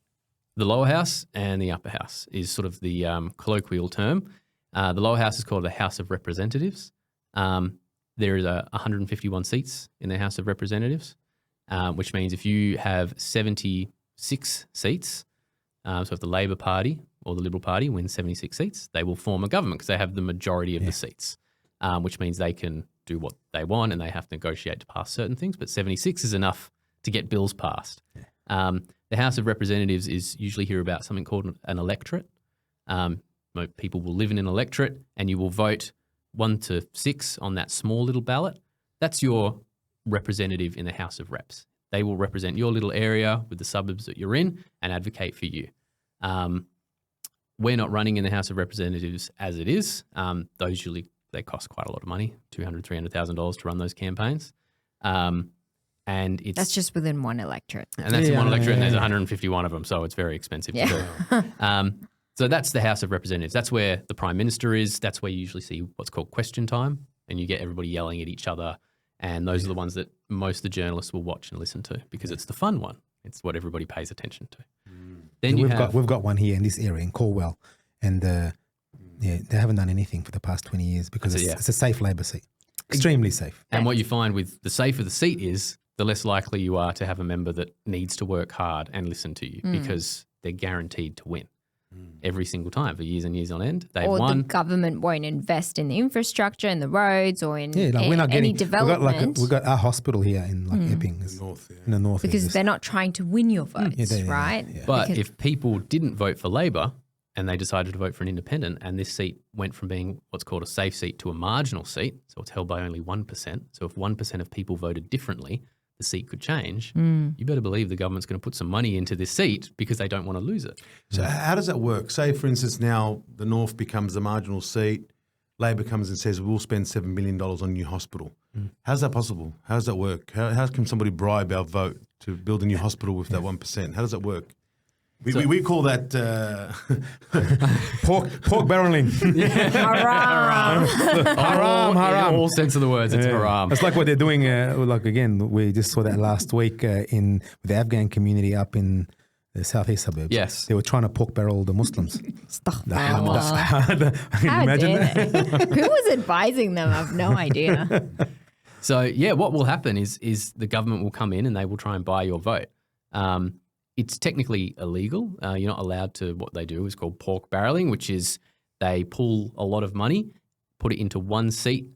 the lower house and the upper house is sort of the colloquial term. The lower house is called the House of Representatives. There is 151 seats in the House of Representatives, which means if you have 76 seats, so if the Labor Party or the Liberal Party wins 76 seats, they will form a government because they have the majority of the seats, which means they can do what they want and they have to negotiate to pass certain things, but 76 is enough to get bills passed. The House of Representatives is usually hear about something called an electorate. People will live in an electorate and you will vote 1 to 6 on that small little ballot. That's your representative in the House of Reps. They will represent your little area with the suburbs that you're in and advocate for you. We're not running in the House of Representatives as it is. Those usually, they cost quite a lot of money, $200,000, $300,000 to run those campaigns. And that's just within one electorate. And that's in one electorate and there's 151 of them, so it's very expensive to do. So that's the House of Representatives. That's where the Prime Minister is. That's where you usually see what's called question time and you get everybody yelling at each other. And those are the ones that most of the journalists will watch and listen to because it's the fun one. It's what everybody pays attention to. Then we've got one here in this area in Cornwall, and they haven't done anything for the past 20 years because it's a safe Labor seat, extremely safe. And what you find with the safer the seat is, the less likely you are to have a member that needs to work hard and listen to you because they're guaranteed to win every single time for years and years on end. They've won. The government won't invest in the infrastructure, in the roads, or in we're not any getting, development. We've got our hospital here in Epping, in the north. Because they're not trying to win your votes, right? Yeah. But if people didn't vote for Labor and they decided to vote for an independent, and this seat went from being what's called a safe seat to a marginal seat, so it's held by only 1%. So if 1% of people voted differently, the seat could change. You better believe the government's going to put some money into this seat because they don't want to lose it. So how does that work? Say, for instance, now the North becomes the marginal seat. Labor comes and says, we'll spend $7 million on a new hospital. How's that possible? How does that work? How can somebody bribe our vote to build a new hospital with that 1%? How does that work? We call that pork barreling. Haram. Haram. In all sense of the words, it's haram. It's like what they're doing. Like again, we just saw that last week with the Afghan community up in the southeast suburbs. Yes, they were trying to pork barrel the Muslims. How imagine that? Who was advising them? I have no idea. So what will happen is the government will come in and they will try and buy your vote. It's technically illegal. You're not allowed to. What they do is called pork barreling, which is they pull a lot of money, put it into one seat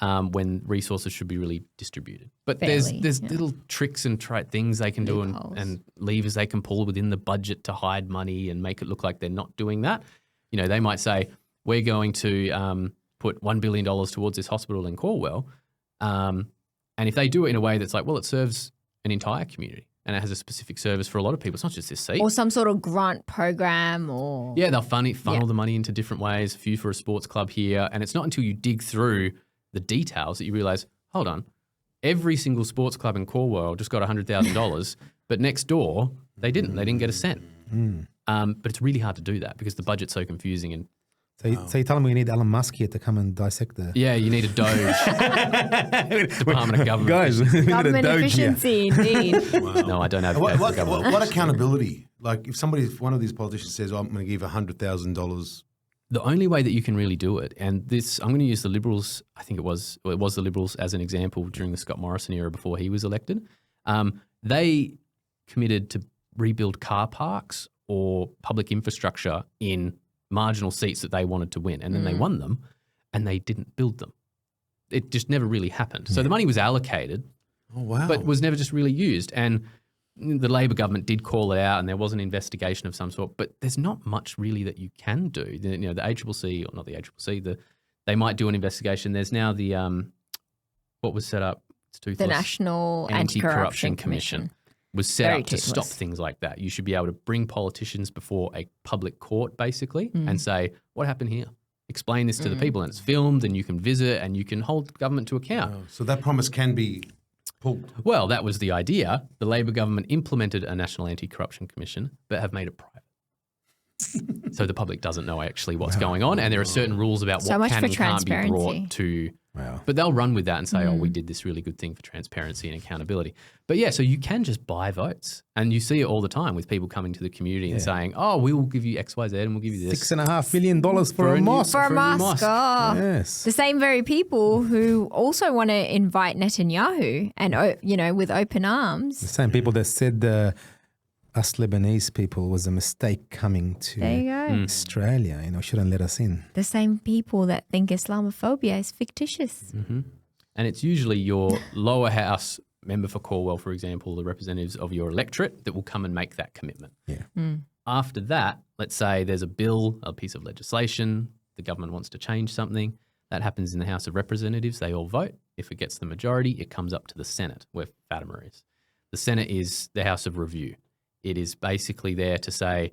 when resources should be really distributed. But there's little tricks and things they can do and levers they can pull within the budget to hide money and make it look like they're not doing that. You know, they might say, we're going to put $1 billion towards this hospital in Cornwall. And if they do it in a way that's like, well, it serves an entire community and it has a specific service for a lot of people. It's not just this seat. Or some sort of grant program or... Yeah, they'll funnel the money into different ways, a few for a sports club here. And it's not until you dig through the details that you realise, hold on, every single sports club in Cornwall just got $100,000, but next door, they didn't. They didn't get a cent. But it's really hard to do that because the budget's so confusing. And So you're telling me we need Elon Musk here to come and dissect the... Yeah, you need a Doge. Department of Government. Guys, we need government a Doge here. efficiency, indeed. No, I don't have what accountability? Like if one of these politicians says, I'm going to give $100,000. The only way that you can really do it, and this, I'm going to use the Liberals, I think it was the Liberals as an example during the Scott Morrison era before he was elected. They committed to rebuild car parks or public infrastructure in marginal seats that they wanted to win, and then they won them and they didn't build them. It just never really happened. So the money was allocated, but was never just really used. And the Labor government did call it out and there was an investigation of some sort, but there's not much really that you can do. The ACCC, or not the ACCC, they might do an investigation. There's now the, what was set up? It's toothless. The National Anti-Corruption Commission. Was set up to stop things like that. You should be able to bring politicians before a public court, basically, and say, what happened here? Explain this to the people, and it's filmed, and you can visit, and you can hold government to account. So that promise can be pulled. Well, that was the idea. The Labor government implemented a National Anti-Corruption Commission, but have made it private. So the public doesn't know actually what's going on, and there are certain rules about what can and can't be brought to... But they'll run with that and say, we did this really good thing for transparency and accountability. But yeah, so you can just buy votes. And you see it all the time with people coming to the community and saying, we will give you X, Y, Z and we'll give you this. $6.5 million for a mosque. For a mosque. Oh. Yes. The same very people who also want to invite Netanyahu and, with open arms. The same people that said us Lebanese people was a mistake coming to Australia, shouldn't let us in. The same people that think Islamophobia is fictitious. Mm-hmm. And it's usually your lower house member for Cornwall, for example, the representatives of your electorate that will come and make that commitment. Yeah. After that, let's say there's a bill, a piece of legislation, the government wants to change something. That happens in the House of Representatives. They all vote. If it gets the majority, it comes up to the Senate, where Fatima is. The Senate is the House of Review. It is basically there to say,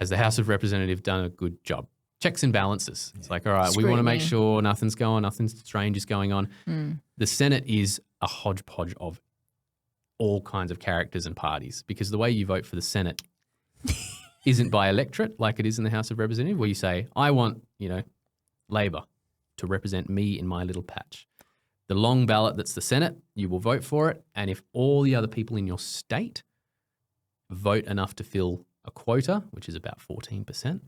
has the House of Representatives done a good job? Checks and balances. It's like, all right, we want to make sure nothing strange is going on. The Senate is a hodgepodge of all kinds of characters and parties because the way you vote for the Senate isn't by electorate like it is in the House of Representatives, where you say, I want, Labor to represent me in my little patch. The long ballot that's the Senate, you will vote for it. And if all the other people in your state vote enough to fill a quota, which is about 14%,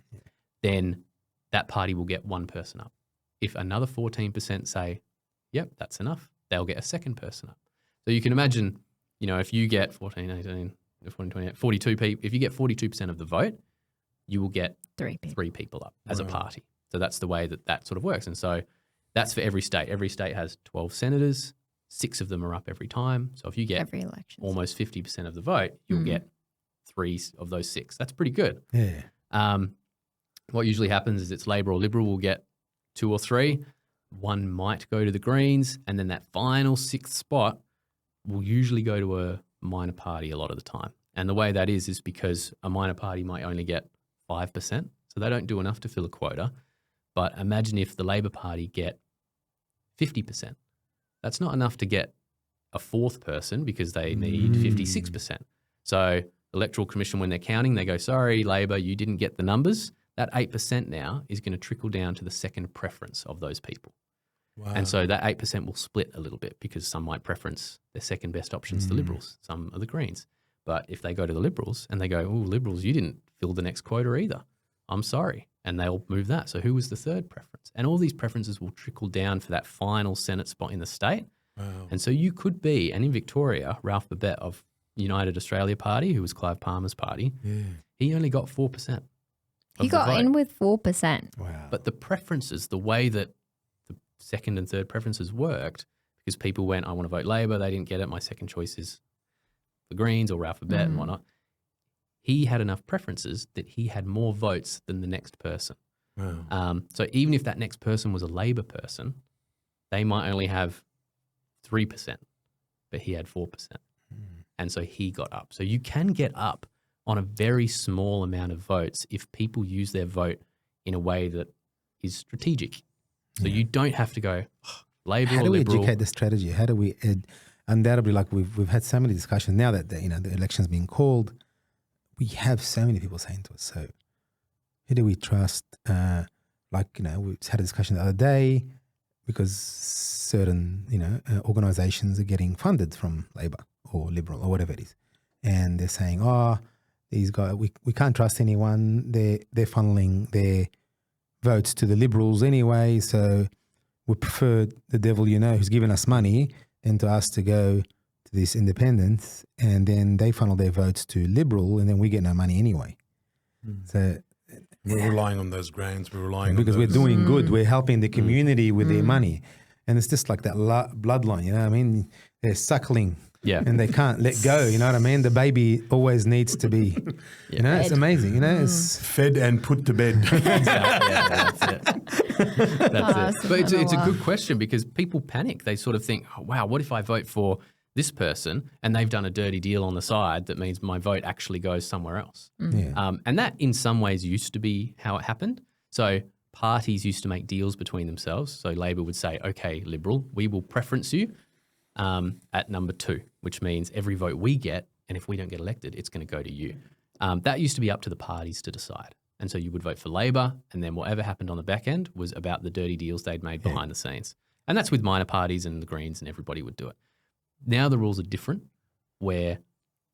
then that party will get one person up. If another 14% say, yep, that's enough, they'll get a second person up. So you can imagine, if you get 14, 18, 28, 42 people, if you get 42% of the vote, you will get three people up as a party. So that's the way that sort of works. And so that's for every state. Every state has 12 senators. 6 of them are up every time. So if you get almost 50% of the vote, you'll get 3 of those 6. That's pretty good. Yeah. What usually happens is it's Labor or Liberal will get 2 or 3. One might go to the Greens, and then that final 6th spot will usually go to a minor party a lot of the time. And the way that is because a minor party might only get 5%, so they don't do enough to fill a quota. But imagine if the Labor Party get 50%. That's not enough to get a 4th person because they need 56%. So the Electoral Commission, when they're counting, they go, sorry, Labor, you didn't get the numbers. That 8% now is going to trickle down to the second preference of those people. Wow. And so that 8% will split a little bit because some might preference their second best options, the Liberals, some are the Greens. But if they go to the Liberals and they go, oh, Liberals, you didn't fill the next quota either. I'm sorry. And they'll move that. So who was the third preference? And all these preferences will trickle down for that final Senate spot in the state. Wow. And so you could be, and in Victoria, Ralph Babet of United Australia Party, who was Clive Palmer's party, he only got 4%. He got in with 4%. Wow. But the preferences, the way that the second and third preferences worked, because people went, I want to vote Labor, they didn't get it, my second choice is the Greens or Ralph Babet and whatnot. He had enough preferences that he had more votes than the next person. Wow. So even if that next person was a Labor person, they might only have 3%, but he had 4%. And so he got up. So you can get up on a very small amount of votes if people use their vote in a way that is strategic. So you don't have to go Labor or Liberal. How do we educate the strategy? How do we undoubtedly, like we've had so many discussions now that the election's being called. We have so many people saying to us, so who do we trust? We had a discussion the other day because certain, organizations are getting funded from Labor or Liberal or whatever it is. And they're saying, these guys, we can't trust anyone. They're funneling their votes to the Liberals anyway. So we prefer the devil, who's given us money than to us to go to this independent, and then they funnel their votes to Liberal, and then we get no money anyway. So we're relying on those grants. We're relying because on those. We're doing good. We're helping the community with their money, and it's just like that bloodline. They're suckling, and they can't let go. You know what I mean? The baby always needs to be, it's amazing. It's fed and put to bed. That's it. That's it. But it's a good question because people panic. They sort of think, oh, wow, what if I vote for this person and they've done a dirty deal on the side that means my vote actually goes somewhere else. And that in some ways used to be how it happened. So parties used to make deals between themselves. So Labor would say, okay, Liberal, we will preference you at number 2, which means every vote we get, and if we don't get elected, it's going to go to you. That used to be up to the parties to decide. And so you would vote for Labor, and then whatever happened on the back end was about the dirty deals they'd made behind the scenes. And that's with minor parties and the Greens, and everybody would do it. Now the rules are different where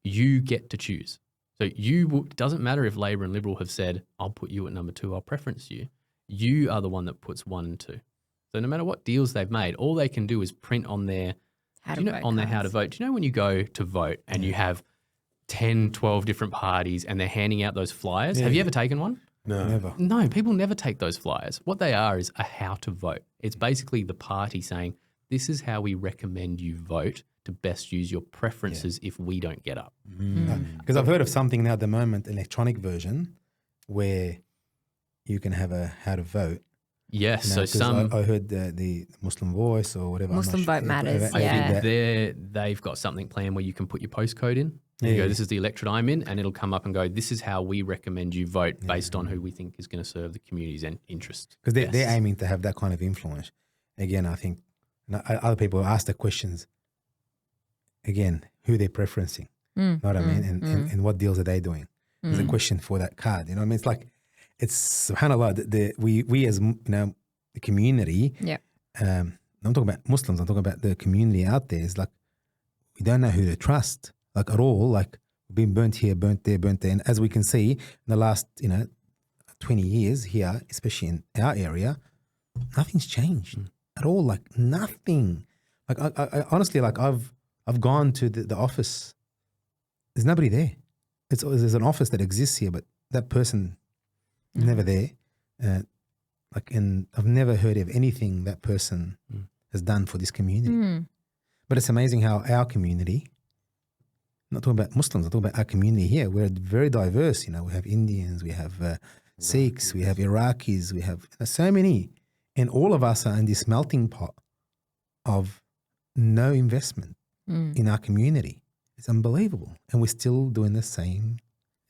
you get to choose. So it doesn't matter if Labor and Liberal have said, I'll put you at number 2, I'll preference you. You are the one that puts 1 and 2. So no matter what deals they've made, all they can do is print on their how to vote. Do you know when you go to vote and you have 10, 12 different parties and they're handing out those flyers? Have you ever taken one? No. never. No, people never take those flyers. What they are is a how to vote. It's basically the party saying, this is how we recommend you vote to best use your preferences if we don't get up. Because I've heard of something now at the moment, electronic version, where you can have a how to vote. Yes, I heard the Muslim Voice or whatever. Muslim Vote Matters, they've got something planned where you can put your postcode in. You go, this is the electorate I'm in, and it'll come up and go, this is how we recommend you vote based on who we think is going to serve the community's interest. Because they're aiming to have that kind of influence. Again, I think other people ask the questions, again, who they're preferencing, know what I mean? And what deals are they doing? There's a question for that card, you know what I mean? It's like, it's subhanAllah, we as, the community, I'm talking about Muslims, I'm talking about the community out there. It's like, we don't know who to trust, like at all. Like, we've been burnt here, burnt there, burnt there. And as we can see in the last, 20 years here, especially in our area, nothing's changed at all. Like nothing. Like I honestly, like I've gone to the office. There's nobody there. There's an office that exists here, but that person is never there. And I've never heard of anything that person has done for this community. But it's amazing how our community, I'm not talking about Muslims, I'm talking about our community here. We're very diverse. We have Indians, we have Sikhs, we have Iraqis, we have so many. And all of us are in this melting pot of no investment in our community. It's unbelievable. And we're still doing the same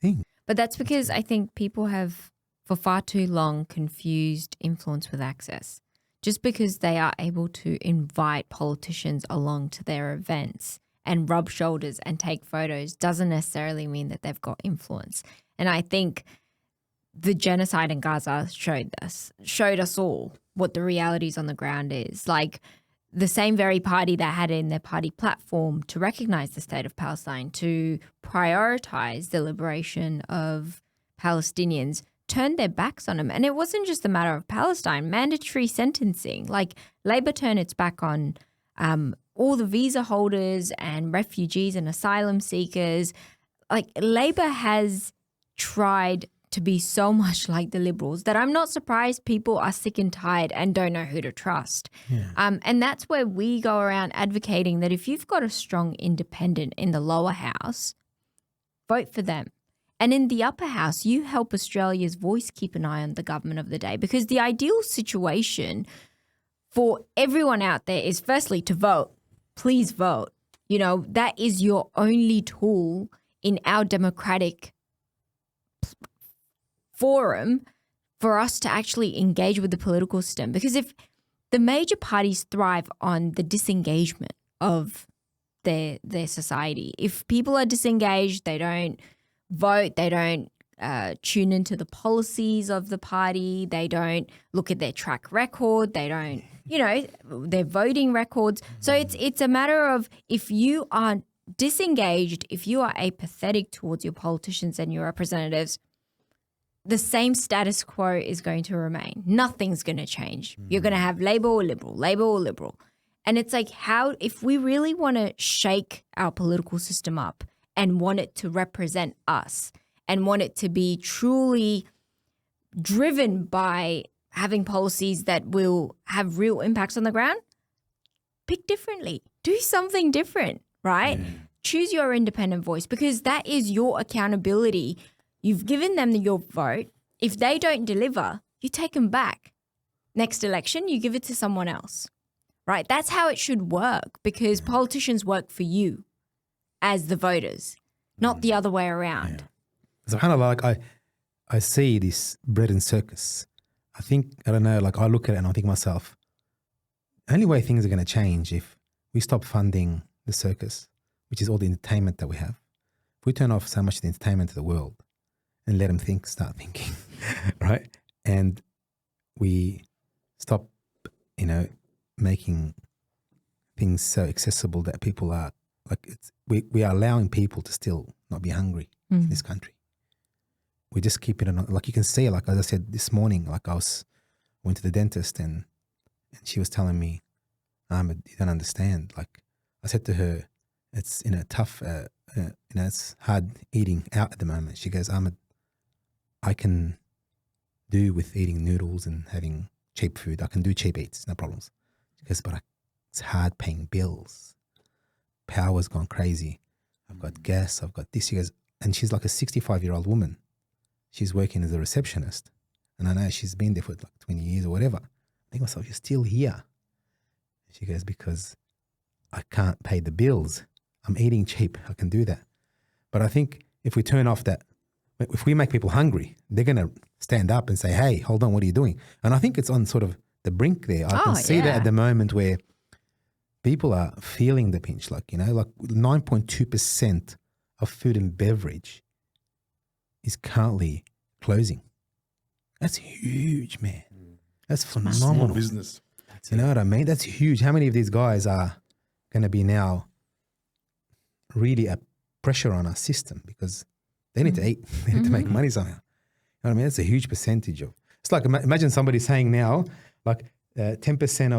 thing. But that's because I think people have for far too long confused influence with access. Just because they are able to invite politicians along to their events and rub shoulders and take photos doesn't necessarily mean that they've got influence. And I think the genocide in Gaza showed us all what the realities on the ground is. Like the same very party that had in their party platform to recognize the state of Palestine, to prioritize the liberation of Palestinians, turned their backs on them. And it wasn't just a matter of Palestine, mandatory sentencing. Like Labor turned its back on all the visa holders and refugees and asylum seekers. Like Labor has tried to be so much like the Liberals that I'm not surprised people are sick and tired and don't know who to trust. Yeah. And that's where we go around advocating that if you've got a strong independent in the lower house, vote for them. And in the upper house, you help Australia's voice keep an eye on the government of the day, because the ideal situation for everyone out there is firstly to vote. Please vote. That is your only tool in our democratic forum for us to actually engage with the political system. Because if the major parties thrive on the disengagement of their society, if people are disengaged, they don't vote, they don't tune into the policies of the party, they don't look at their track record, they don't, their voting records. So it's a matter of, if you are disengaged, if you are apathetic towards your politicians and your representatives, the same status quo is going to remain. Nothing's going to change. You're going to have Labor or Liberal, Labor or Liberal. And it's like, if we really want to shake our political system up and want it to represent us and want it to be truly driven by having policies that will have real impacts on the ground, pick differently. Do something different, right? Choose your independent voice, because that is your accountability. You've given them your vote. If they don't deliver, you take them back. Next election, you give it to someone else, right? That's how it should work, because politicians work for you as the voters, not the other way around. So kind of like I see this bread and circus. I don't know, like I look at it and I think to myself, the only way things are going to change if we stop funding the circus, which is all the entertainment that we have. If we turn off so much of the entertainment of the world and let them start thinking, right? And we stop, making things so accessible that people are, like, we are allowing people to still not be hungry in this country. We just keep it on, like you can see, like as I said this morning, like went to the dentist and she was telling me, Ahmed, you don't understand. Like I said to her, it's tough, it's hard eating out at the moment. She goes, Ahmed, I can do with eating noodles and having cheap food. I can do cheap eats, no problems. She goes, but it's hard paying bills. Power's gone crazy. I've got gas, I've got this. She goes, and she's like a 65-year-old woman. She's working as a receptionist. And I know she's been there for like 20 years or whatever. I think to myself, you're still here. She goes, because I can't pay the bills. I'm eating cheap. I can do that. But I think if we turn off that, if we make people hungry, they're going to stand up and say, hey, hold on, what are you doing? And I think it's on sort of the brink there. I can see that at the moment where people are feeling the pinch, like 9.2% of food and beverage is currently closing. That's huge, man. That's phenomenal. Small business. You know what I mean? That's huge. How many of these guys are going to be now really a pressure on our system because they need to eat, they need to make money somehow. You know what I mean? That's a huge percentage of. It's like imagine somebody saying now, like 10%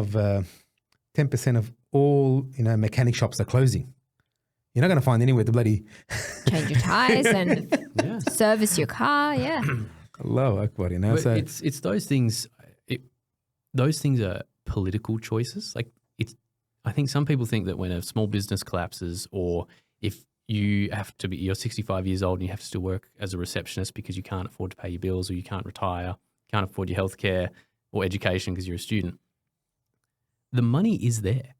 of all mechanic shops are closing. You're not going to find anywhere to bloody change your tires and service your car. Yeah. Allahu Akbar, But so it's those things. Those things are political choices. Like I think some people think that when a small business collapses, or if you have to be, you're 65 years old and you have to still work as a receptionist because you can't afford to pay your bills, or you can't retire, can't afford your healthcare or education because you're a student. The money is there.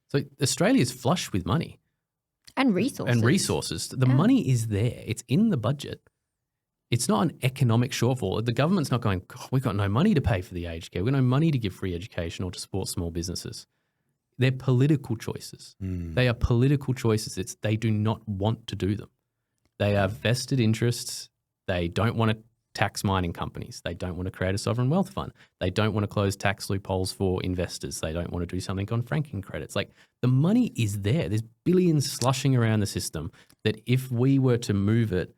So Australia's flush with money. And resources. The money is there. It's in the budget. It's not an economic shortfall. The government's not going, God, we've got no money to pay for the aged care. We've got no money to give free education or to support small businesses. They're political choices. They are political choices. They do not want to do them. They are vested interests. They don't want to tax mining companies. They don't want to create a sovereign wealth fund. They don't want to close tax loopholes for investors. They don't want to do something on franking credits. Like, the money is there. There's billions slushing around the system that if we were to move it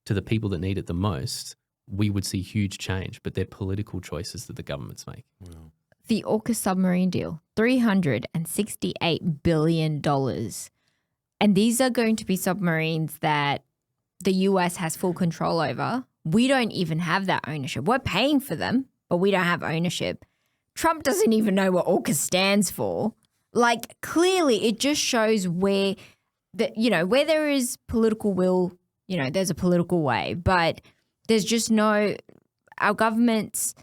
to the people that need it the most, we would see huge change. But they're political choices that the governments make. Wow. The AUKUS submarine deal, $368 billion. And these are going to be submarines that the US has full control over. We don't even have that ownership. We're paying for them, but we don't have ownership. Trump doesn't even know what AUKUS stands for. Like, clearly it just shows where where there is political will, there's a political way, but there's just our governments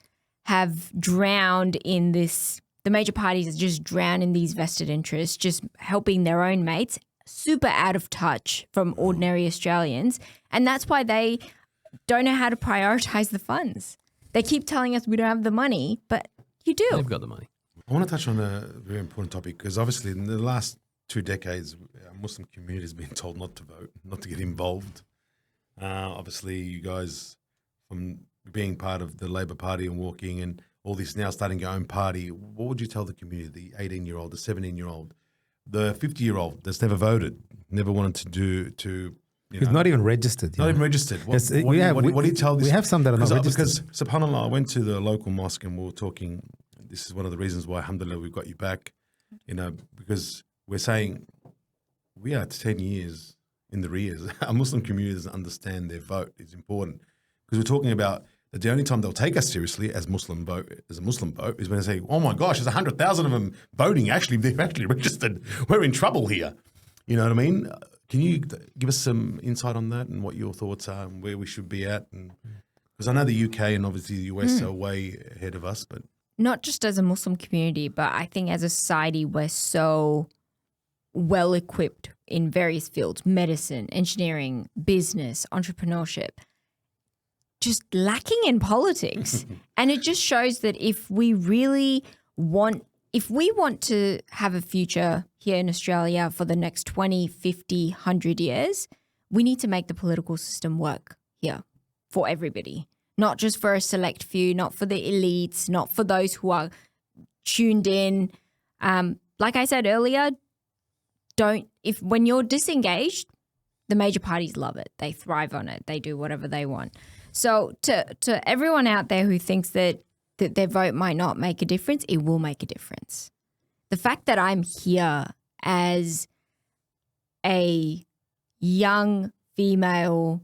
have drowned in this, the major parties have just drowned in these vested interests, just helping their own mates, super out of touch from ordinary Australians. And that's why they don't know how to prioritize the funds. They keep telling us we don't have the money, but you do. They've got the money. I want to touch on a very important topic because obviously in the last 2 decades, our Muslim community has been told not to vote, not to get involved. Obviously, you guys, from being part of the Labor Party and walking and all this now starting your own party, what would you tell the community, the 18-year-old, the 17-year-old, the 50-year-old that's never voted, never wanted to He's not even registered. Not even registered. What do you tell this? We have some that are not registered. Because, subhanAllah, I went to the local mosque and we were talking. This is one of the reasons why, alhamdulillah, we've got you back, because we're saying we are 10 years in the rears. Our Muslim community doesn't understand their vote is important. Because we're talking about that the only time they'll take us seriously as a Muslim vote is when they say, oh my gosh, there's 100,000 of them voting. Actually, they've actually registered. We're in trouble here. You know what I mean? Can you give us some insight on that and what your thoughts are and where we should be at? Because I know the UK and obviously the US are way ahead of us, but not just as a Muslim community, but I think as a society, we're so well equipped in various fields, medicine, engineering, business, entrepreneurship, just lacking in politics. And it just shows that if we want to have a future here in Australia for the next 20, 50, 100 years, we need to make the political system work here for everybody, not just for a select few, not for the elites, not for those who are tuned in. Like I said earlier, when you're disengaged, the major parties love it. They thrive on it. They do whatever they want. So to everyone out there who thinks that their vote might not make a difference, it will make a difference. The fact that I'm here as a young female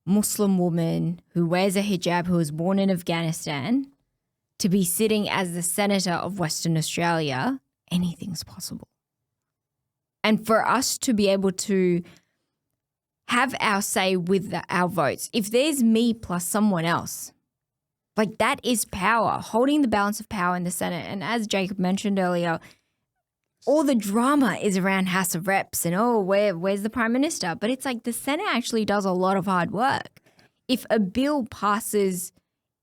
Muslim woman who wears a hijab, who was born in Afghanistan, to be sitting as the senator of Western Australia, anything's possible. And for us to be able to have our say with our votes, if there's me plus someone else, like, that is power, holding the balance of power in the Senate. And as Jacob mentioned earlier, all the drama is around House of Reps and, where's the Prime Minister? But it's like the Senate actually does a lot of hard work. If a bill passes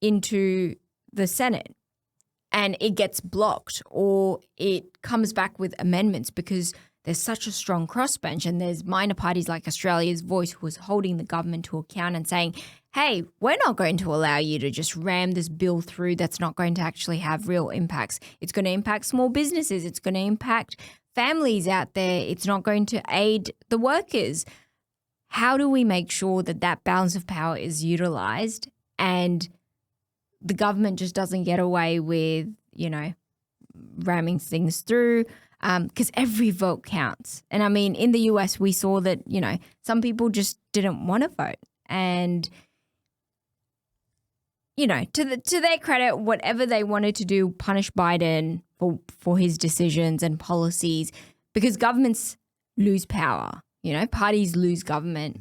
into the Senate and it gets blocked or it comes back with amendments because there's such a strong crossbench, and there's minor parties like Australia's Voice who was holding the government to account and saying, hey, we're not going to allow you to just ram this bill through that's not going to actually have real impacts. It's going to impact small businesses. It's going to impact families out there. It's not going to aid the workers. How do we make sure that that balance of power is utilised and the government just doesn't get away with, ramming things through? Because every vote counts. And I mean, in the US, we saw that, some people just didn't want to vote. And, to their credit, whatever they wanted to do, punish Biden for his decisions and policies, because governments lose power. Parties lose government.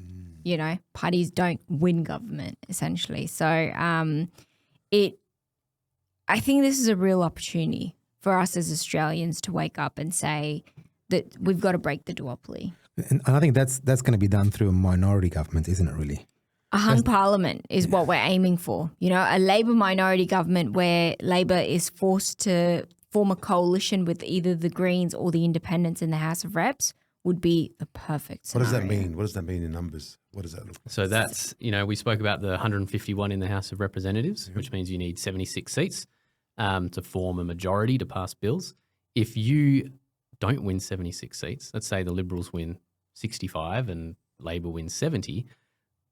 Parties don't win government, essentially. So I think this is a real opportunity for us as Australians to wake up and say that we've got to break the duopoly. And I think that's going to be done through a minority government, isn't it, really? A hung parliament is what we're aiming for. A Labor minority government where Labor is forced to form a coalition with either the Greens or the Independents in the House of Reps would be the perfect scenario. What does that mean? What does that mean in numbers? What does that look like? So that's, we spoke about the 151 in the House of Representatives, which means you need 76 seats to form a majority to pass bills. If you don't win 76 seats, let's say the Liberals win 65 and Labor wins 70,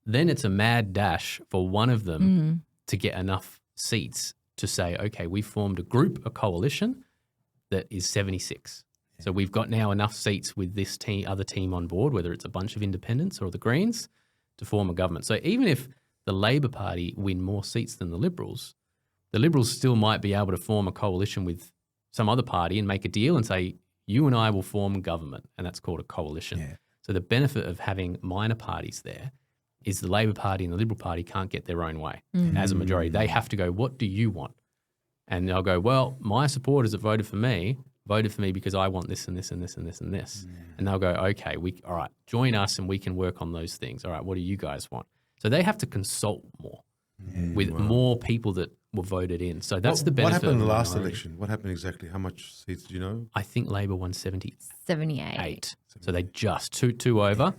then it's a mad dash for one of them to get enough seats to say, okay, we formed a coalition that is 76. So we've got now enough seats with this other team on board, whether it's a bunch of independents or the Greens, to form a government. So even if the Labor Party win more seats than the Liberals still might be able to form a coalition with some other party and make a deal and say, you and I will form government, and that's called a coalition. Yeah. So the benefit of having minor parties there is the Labor Party and the Liberal Party can't get their own way as a majority. They have to go, what do you want? And they'll go, well, my supporters that voted for me because I want this and this and this and this and this. Yeah. And they'll go, okay, all right, join us and we can work on those things. All right, what do you guys want? So they have to consult more with more people that were voted in. So that's the benefit. What happened in the last election? What happened exactly? How much seats do you know? I think Labor won 78. So they just two over.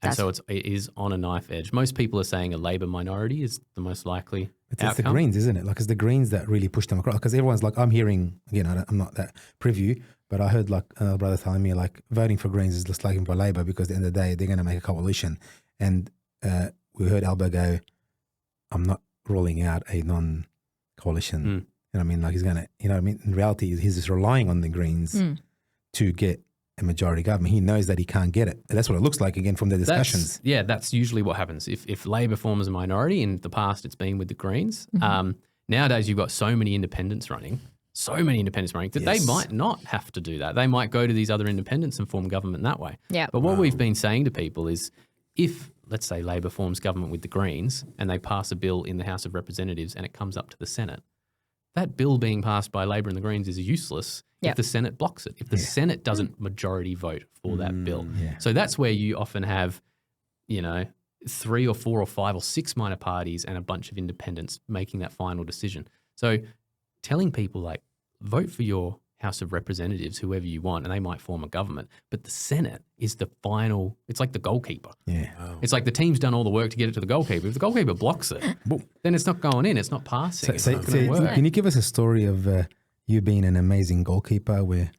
And so it is on a knife edge. Most people are saying a Labor minority is the most likely It's the Greens, isn't it? Like, it's the Greens that really push them across. Because everyone's like, I'm hearing, I'm not that preview, but I heard like a brother telling me like voting for Greens is just like for Labor because at the end of the day, they're going to make a coalition. And we heard Alba go, I'm not ruling out a non-coalition. You know what I mean? Like he's going to, in reality, he's just relying on the Greens to get a majority government. He knows that he can't get it. That's what it looks like again from the discussions. That's usually what happens. If Labor forms a minority, in the past it's been with the Greens. Nowadays you've got so many independents running that they might not have to do that. They might go to these other independents and form government that way. Yeah. But what we've been saying to people is if, let's say, Labor forms government with the Greens and they pass a bill in the House of Representatives and it comes up to the Senate, that bill being passed by Labor and the Greens is useless if the Senate blocks it, if the Senate doesn't majority vote for that bill. Yeah. So that's where you often have, 3 or 4 or 5 or 6 minor parties and a bunch of independents making that final decision. So telling people like, vote for your House of Representatives, whoever you want, and they might form a government. But the Senate is the final, it's like the goalkeeper. Yeah. Wow. It's like the team's done all the work to get it to the goalkeeper. If the goalkeeper blocks it, then it's not going in, it's not passing. It's not going to work. Can you give us a story of you being an amazing goalkeeper where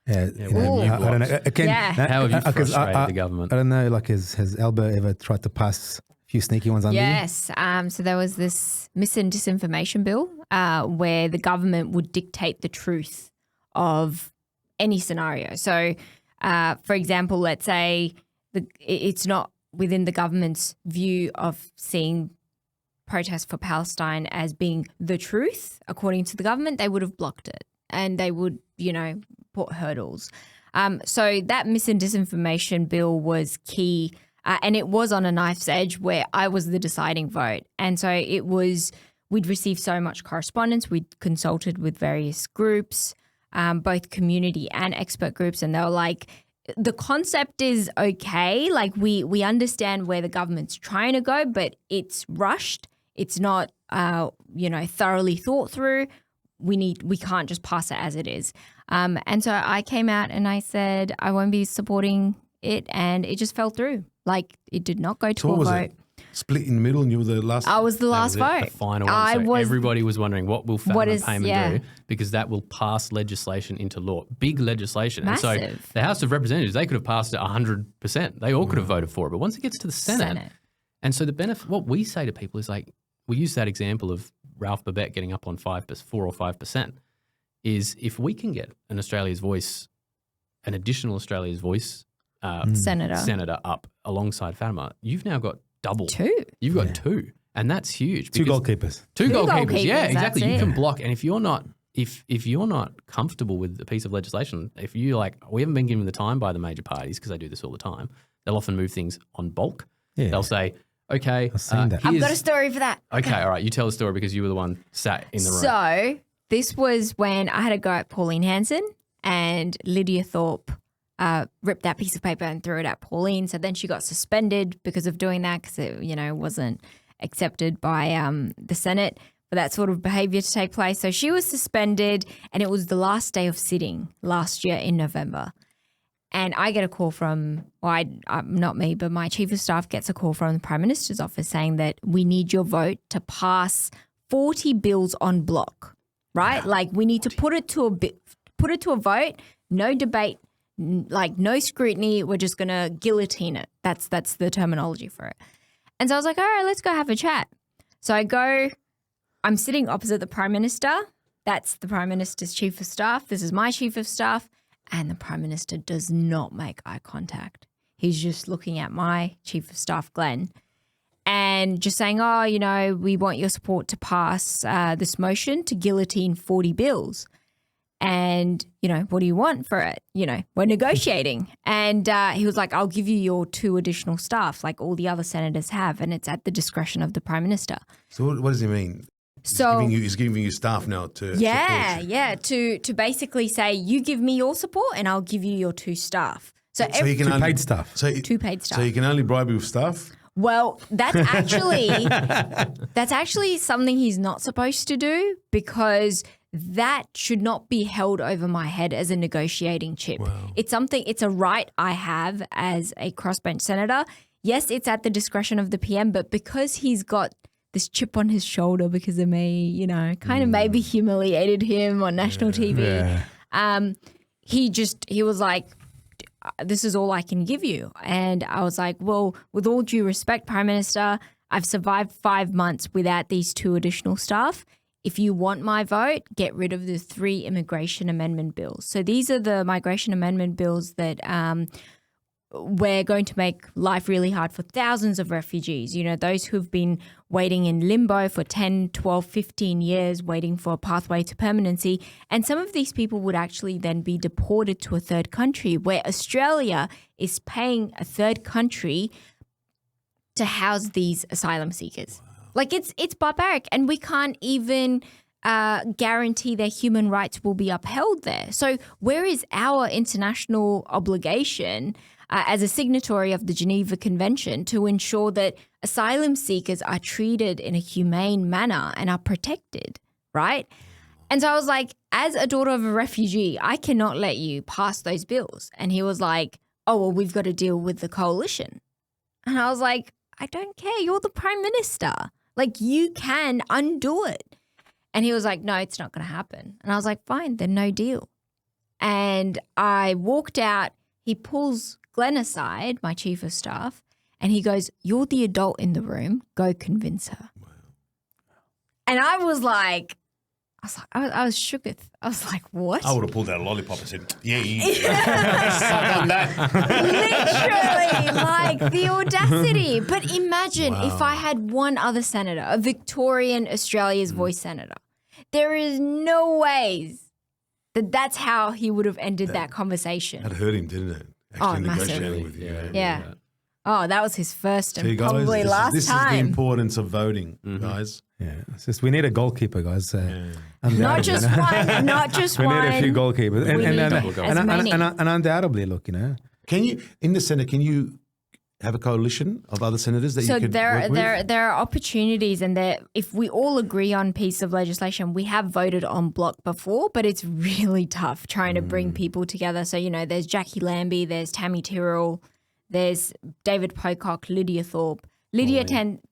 I don't know. How have you frustrated the government? I don't know, like has Alba ever tried to pass a few sneaky ones under you? Yes. So there was this mis and disinformation bill where the government would dictate the truth of any scenario. So, for example, let's say it's not within the government's view of seeing protests for Palestine as being the truth, according to the government, they would have blocked it and they would, put hurdles. So that mis and disinformation bill was key and it was on a knife's edge where I was the deciding vote. And so we'd received so much correspondence. We'd consulted with various groups, both community and expert groups, and they were like, the concept is okay. Like we understand where the government's trying to go, but it's rushed. It's not, thoroughly thought through. We can't just pass it as it is. And so I came out and I said I won't be supporting it, and it just fell through. Like, it did not go to a vote. Split in the middle, and you were the last. I was the last vote. The final one. So everybody was wondering what will Fatima Payman do, because that will pass legislation into law, big legislation. Massive. And so the House of Representatives, they could have passed it 100%. They all could have voted for it. But once it gets to the Senate. And so the benefit, what we say to people is like, we use that example of Ralph Babette getting up on 4 or 5%, is if we can get an Australia's Voice, an additional Australia's Voice senator up alongside Fatima, you've now got double. You've got two. And that's huge. Two goalkeepers. Two goalkeepers. Yeah, exactly. You can block. And if you're not comfortable with a piece of legislation, if you like, we haven't been given the time by the major parties, because they do this all the time. They'll often move things on bulk. Yeah. They'll say, okay, I've got a story for that. Okay, all right. You tell the story because you were the one sat in the room. So this was when I had a go at Pauline Hanson, and Lydia Thorpe ripped that piece of paper and threw it at Pauline. So then she got suspended because of doing that, because it, wasn't accepted by the Senate for that sort of behaviour to take place. So she was suspended, and it was the last day of sitting last year in November. And I get a call from, not me, but my chief of staff gets a call from the Prime Minister's office saying that we need your vote to pass 40 bills on block, right? Yeah. Like, we need to put it to a vote, no debate, like no scrutiny. We're just going to guillotine it. That's the terminology for it. And so I was like, all right, let's go have a chat. So I'm sitting opposite the Prime Minister. That's the Prime Minister's chief of staff. This is my chief of staff. And the Prime Minister does not make eye contact. He's just looking at my chief of staff, Glenn, and just saying, we want your support to pass this motion to guillotine 40 bills. And, what do you want for it? We're negotiating. And he was like, I'll give you your 2 additional staff like all the other senators have, and it's at the discretion of the Prime Minister. So what does he mean? He's giving you staff now to to basically say, you give me your support and I'll give you your 2 staff. So you can paid staff. 2 paid staff. So you can only bribe you with staff? Well, that's actually something he's not supposed to do, because that should not be held over my head as a negotiating chip. Wow. It's a right I have as a crossbench senator. Yes, it's at the discretion of the PM, but because he's got this chip on his shoulder because of me, kind of maybe humiliated him on national TV. Yeah. He was like, this is all I can give you. And I was like, well, with all due respect, Prime Minister, I've survived 5 months without these 2 additional staff. If you want my vote, get rid of the 3 immigration amendment bills. So these are the migration amendment bills that we're going to make life really hard for thousands of refugees, those who've been waiting in limbo for 10, 12, 15 years, waiting for a pathway to permanency. And some of these people would actually then be deported to a third country, where Australia is paying a third country to house these asylum seekers. Wow. Like, it's barbaric, and we can't even guarantee their human rights will be upheld there. So where is our international obligation as a signatory of the Geneva Convention to ensure that asylum seekers are treated in a humane manner and are protected, right? And so I was like, as a daughter of a refugee, I cannot let you pass those bills. And he was like, oh, well, we've got to deal with the coalition. And I was like, I don't care. You're the Prime Minister. Like, you can undo it. And he was like, no, it's not going to happen. And I was like, fine, then no deal. And I walked out. He pulls Glenn aside, my chief of staff, and he goes, you're the adult in the room. Go convince her. Wow. And I was like, I was shooketh. I was like, what? I would have pulled out a lollipop and said, yeah, suck on that. Literally, like, the audacity. But imagine if I had one other senator, a Victorian Australia's Voice senator. There is no ways that's how he would have ended that conversation. That hurt him, didn't it? Actually negotiating with you. Yeah. Oh, that was his first and probably last time. This is the importance of voting, guys. Yeah, it's just we need a goalkeeper, guys. Not just one, not just we one. We need a few goalkeepers, and undoubtedly, look, Can you, in the Senate, have a coalition of other senators that you could work with? There are opportunities, and if we all agree on a piece of legislation, we have voted en bloc before, but it's really tough trying to bring people together. So, there's Jackie Lambie, there's Tammy Tyrrell, there's David Pocock, Lydia Thorpe,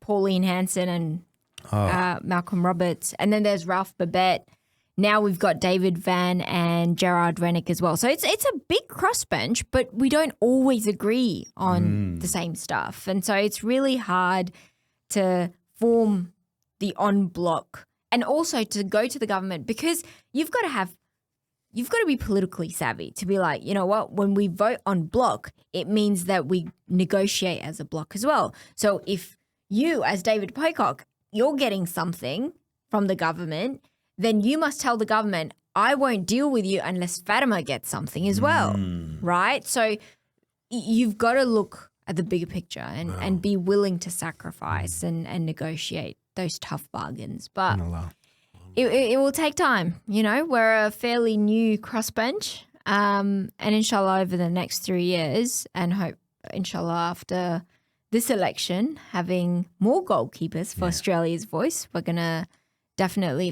Pauline Hanson, and Malcolm Roberts. And then there's Ralph Babette. Now we've got David Van and Gerard Rennick as well. So it's a big crossbench, but we don't always agree on the same stuff. And so it's really hard to form the en bloc and also to go to the government, because you've got to be politically savvy to be like, you know what, when we vote en bloc, it means that we negotiate as a bloc as well. So if you, as David Pocock, you're getting something from the government, then you must tell the government, I won't deal with you unless Fatima gets something as well, right? So you've got to look at the bigger picture and be willing to sacrifice and negotiate those tough bargains. But it will take time. We're a fairly new crossbench, and inshallah over the next 3 years, and hope inshallah after this election, having more goalkeepers for Australia's voice, we're going to definitely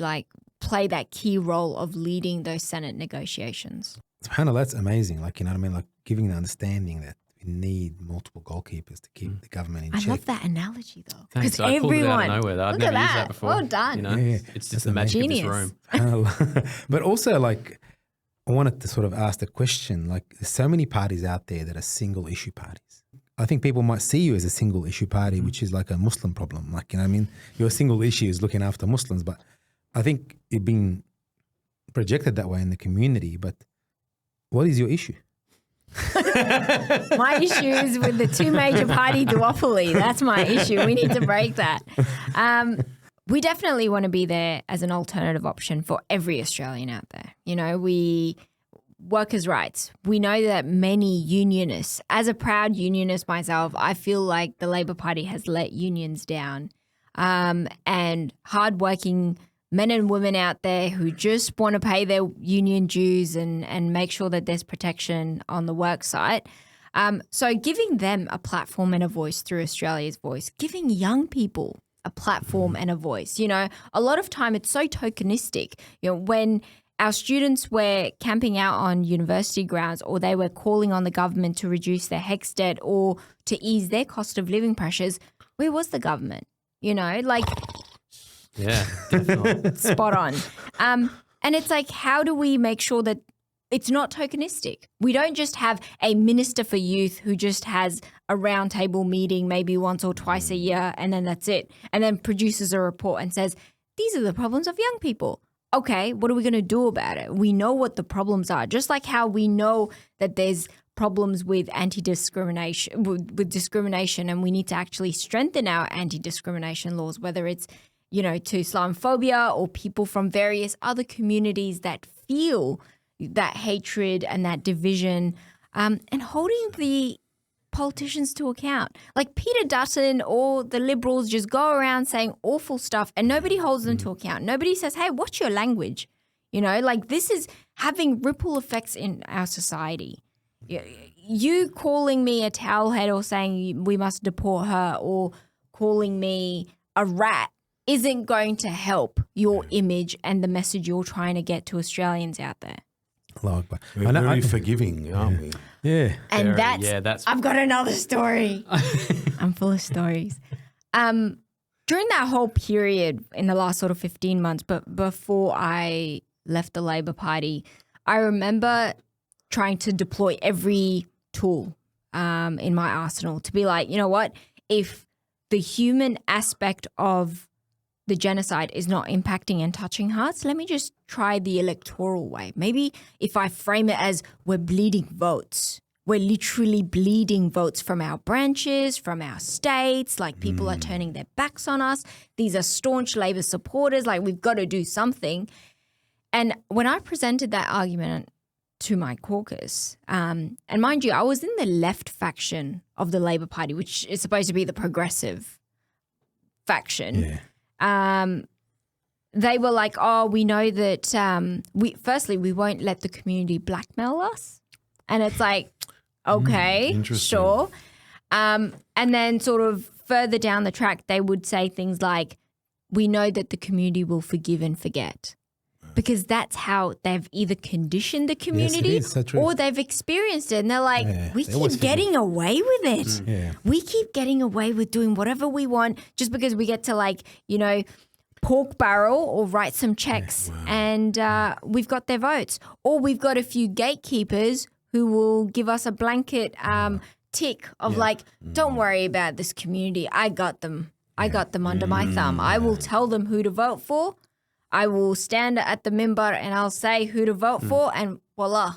play that key role of leading those Senate negotiations. SubhanAllah, that's amazing. Giving the understanding that we need multiple goalkeepers to keep the government in check. I love that analogy though. Thanks. I pulled it out of nowhere. I've never used that before. Well done. It's just the magic Genius. of this room. But also, I wanted to sort of ask the question, there's so many parties out there that are single issue parties. I think people might see you as a single issue party, which is like a Muslim problem. Your single issue is looking after Muslims, but I think it's been projected that way in the community. But what is your issue? My issue is with the two major party duopoly. That's my issue. We need to break that. We definitely want to be there as an alternative option for every Australian out there. Workers' rights. We know that many unionists, as a proud unionist myself, I feel like the Labor Party has let unions down, and hardworking men and women out there who just want to pay their union dues and make sure that there's protection on the work site. So giving them a platform and a voice through Australia's Voice, giving young people a platform and a voice. A lot of time it's so tokenistic. When our students were camping out on university grounds, or they were calling on the government to reduce their HECS debt or to ease their cost of living pressures, where was the government? Yeah, definitely. Spot on. And it's how do we make sure that it's not tokenistic? We don't just have a minister for youth who just has a roundtable meeting maybe once or twice a year and then that's it, and then produces a report and says, these are the problems of young people. Okay, what are we going to do about it? We know what the problems are, just like how we know that there's problems with anti-discrimination, with discrimination, and we need to actually strengthen our anti-discrimination laws, whether it's, to Islamophobia or people from various other communities that feel that hatred and that division, and holding the politicians to account. Like Peter Dutton or the Liberals just go around saying awful stuff and nobody holds them to account. Nobody says, hey, watch your language. This is having ripple effects in our society. You calling me a towelhead or saying we must deport her or calling me a rat isn't going to help your image and the message you're trying to get to Australians out there. We're very forgiving, aren't we? Yeah. And that's I've got another story. I'm full of stories. During that whole period in the last sort of 15 months, but before I left the Labor Party, I remember trying to deploy every tool in my arsenal to be like, you know what, if the human aspect of the genocide is not impacting and touching hearts, let me just try the electoral way. Maybe if I frame it as we're bleeding votes, we're literally bleeding votes from our branches, from our states, like people are turning their backs on us. These are staunch Labor supporters, like we've got to do something. And when I presented that argument to my caucus, and mind you, I was in the left faction of the Labor Party, which is supposed to be the progressive faction. Yeah. They were like, oh, we know that we won't let the community blackmail us. And it's like, okay, sure. And And then sort of further down the track, they would say things like, we know that the community will forgive and forget. Because that's how they've either conditioned the community or they've experienced it. And they're like, we keep getting away with it. Yeah. We keep getting away with doing whatever we want just because we get to like, you know, pork barrel or write some checks and we've got their votes. Or we've got a few gatekeepers who will give us a blanket tick of like, don't worry about this community. I got them. I got them under my thumb. I will tell them who to vote for. I will stand at the minbar and I'll say who to vote for and voila,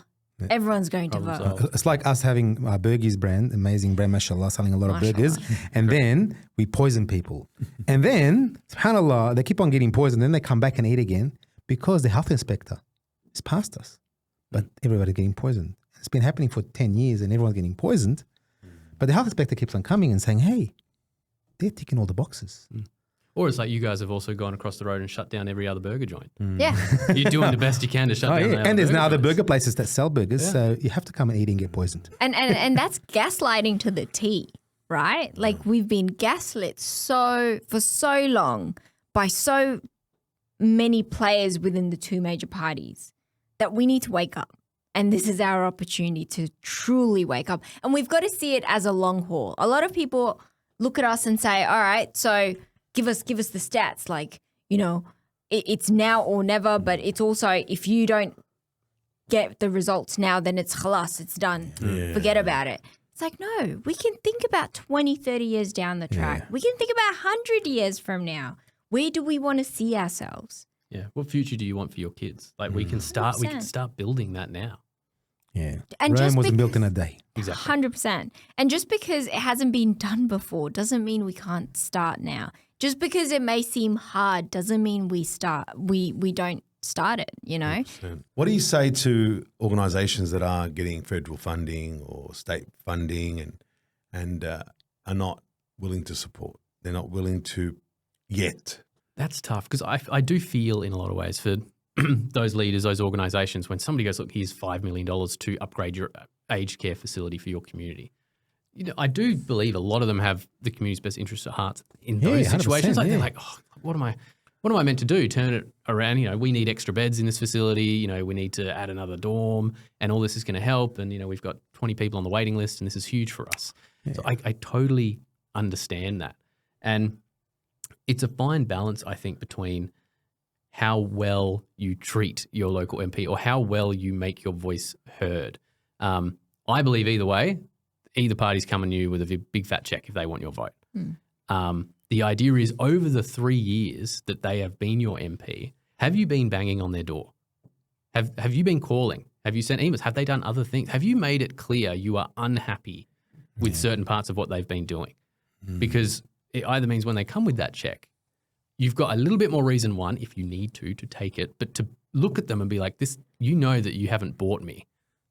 everyone's going to vote. It's like us having our burgers brand, amazing brand, mashallah, selling a lot of burgers. And then we poison people. And then, subhanAllah, they keep on getting poisoned. Then they come back and eat again because the health inspector is past us. But everybody's getting poisoned. It's been happening for 10 years and everyone's getting poisoned. But the health inspector keeps on coming and saying, hey, they're ticking all the boxes. Or it's like you guys have also gone across the road and shut down every other burger joint. Yeah. You're doing the best you can to shut down the And there's now other joints. burger places that sell burgers, so you have to come and eat and get poisoned. And that's gaslighting to the T, right? Like we've been gaslit for so long by so many players within the two major parties that we need to wake up. And this is our opportunity to truly wake up. And we've got to see it as a long haul. A lot of people look at us and say, all right, so give us the stats. Like, you know, it's now or never, but it's also if you don't get the results now, then it's khalas, it's done. Forget about it. It's like, no, we can think about 20, 30 years down the track. We can think about 100 years from now. Where do we want to see ourselves? Yeah. What future do you want for your kids? Like we can start 100%. Building that now. Yeah. And Rome wasn't built in a day. Exactly. 100%. And just because it hasn't been done before doesn't mean we can't start now. Just because it may seem hard doesn't mean we don't start it, you know? 100%. What do you say to organisations that are getting federal funding or state funding and are not willing to support? They're not willing to yet. That's tough because I do feel in a lot of ways for those leaders, those organisations, when somebody goes, look, here's $5 million to upgrade your aged care facility for your community. You know, I do believe a lot of them have the community's best interests at heart in those situations. Like they're like, oh, what am I meant to do? Turn it around. You know, we need extra beds in this facility. You know, we need to add another dorm, and all this is going to help. And you know, we've got 20 people on the waiting list, and this is huge for us. Yeah. So I totally understand that, and it's a fine balance, I think, between how well you treat your local MP or how well you make your voice heard. I believe either way, either party's coming to you with a big fat check if they want your vote. The idea is over the 3 years that they have been your MP, have you been banging on their door? Have you been calling? Have you sent emails? Have they done other things? Have you made it clear you are unhappy with certain parts of what they've been doing? Because it either means when they come with that check, you've got a little bit more reason, one, if you need to take it, but to look at them and be like, this, you know that you haven't bought me.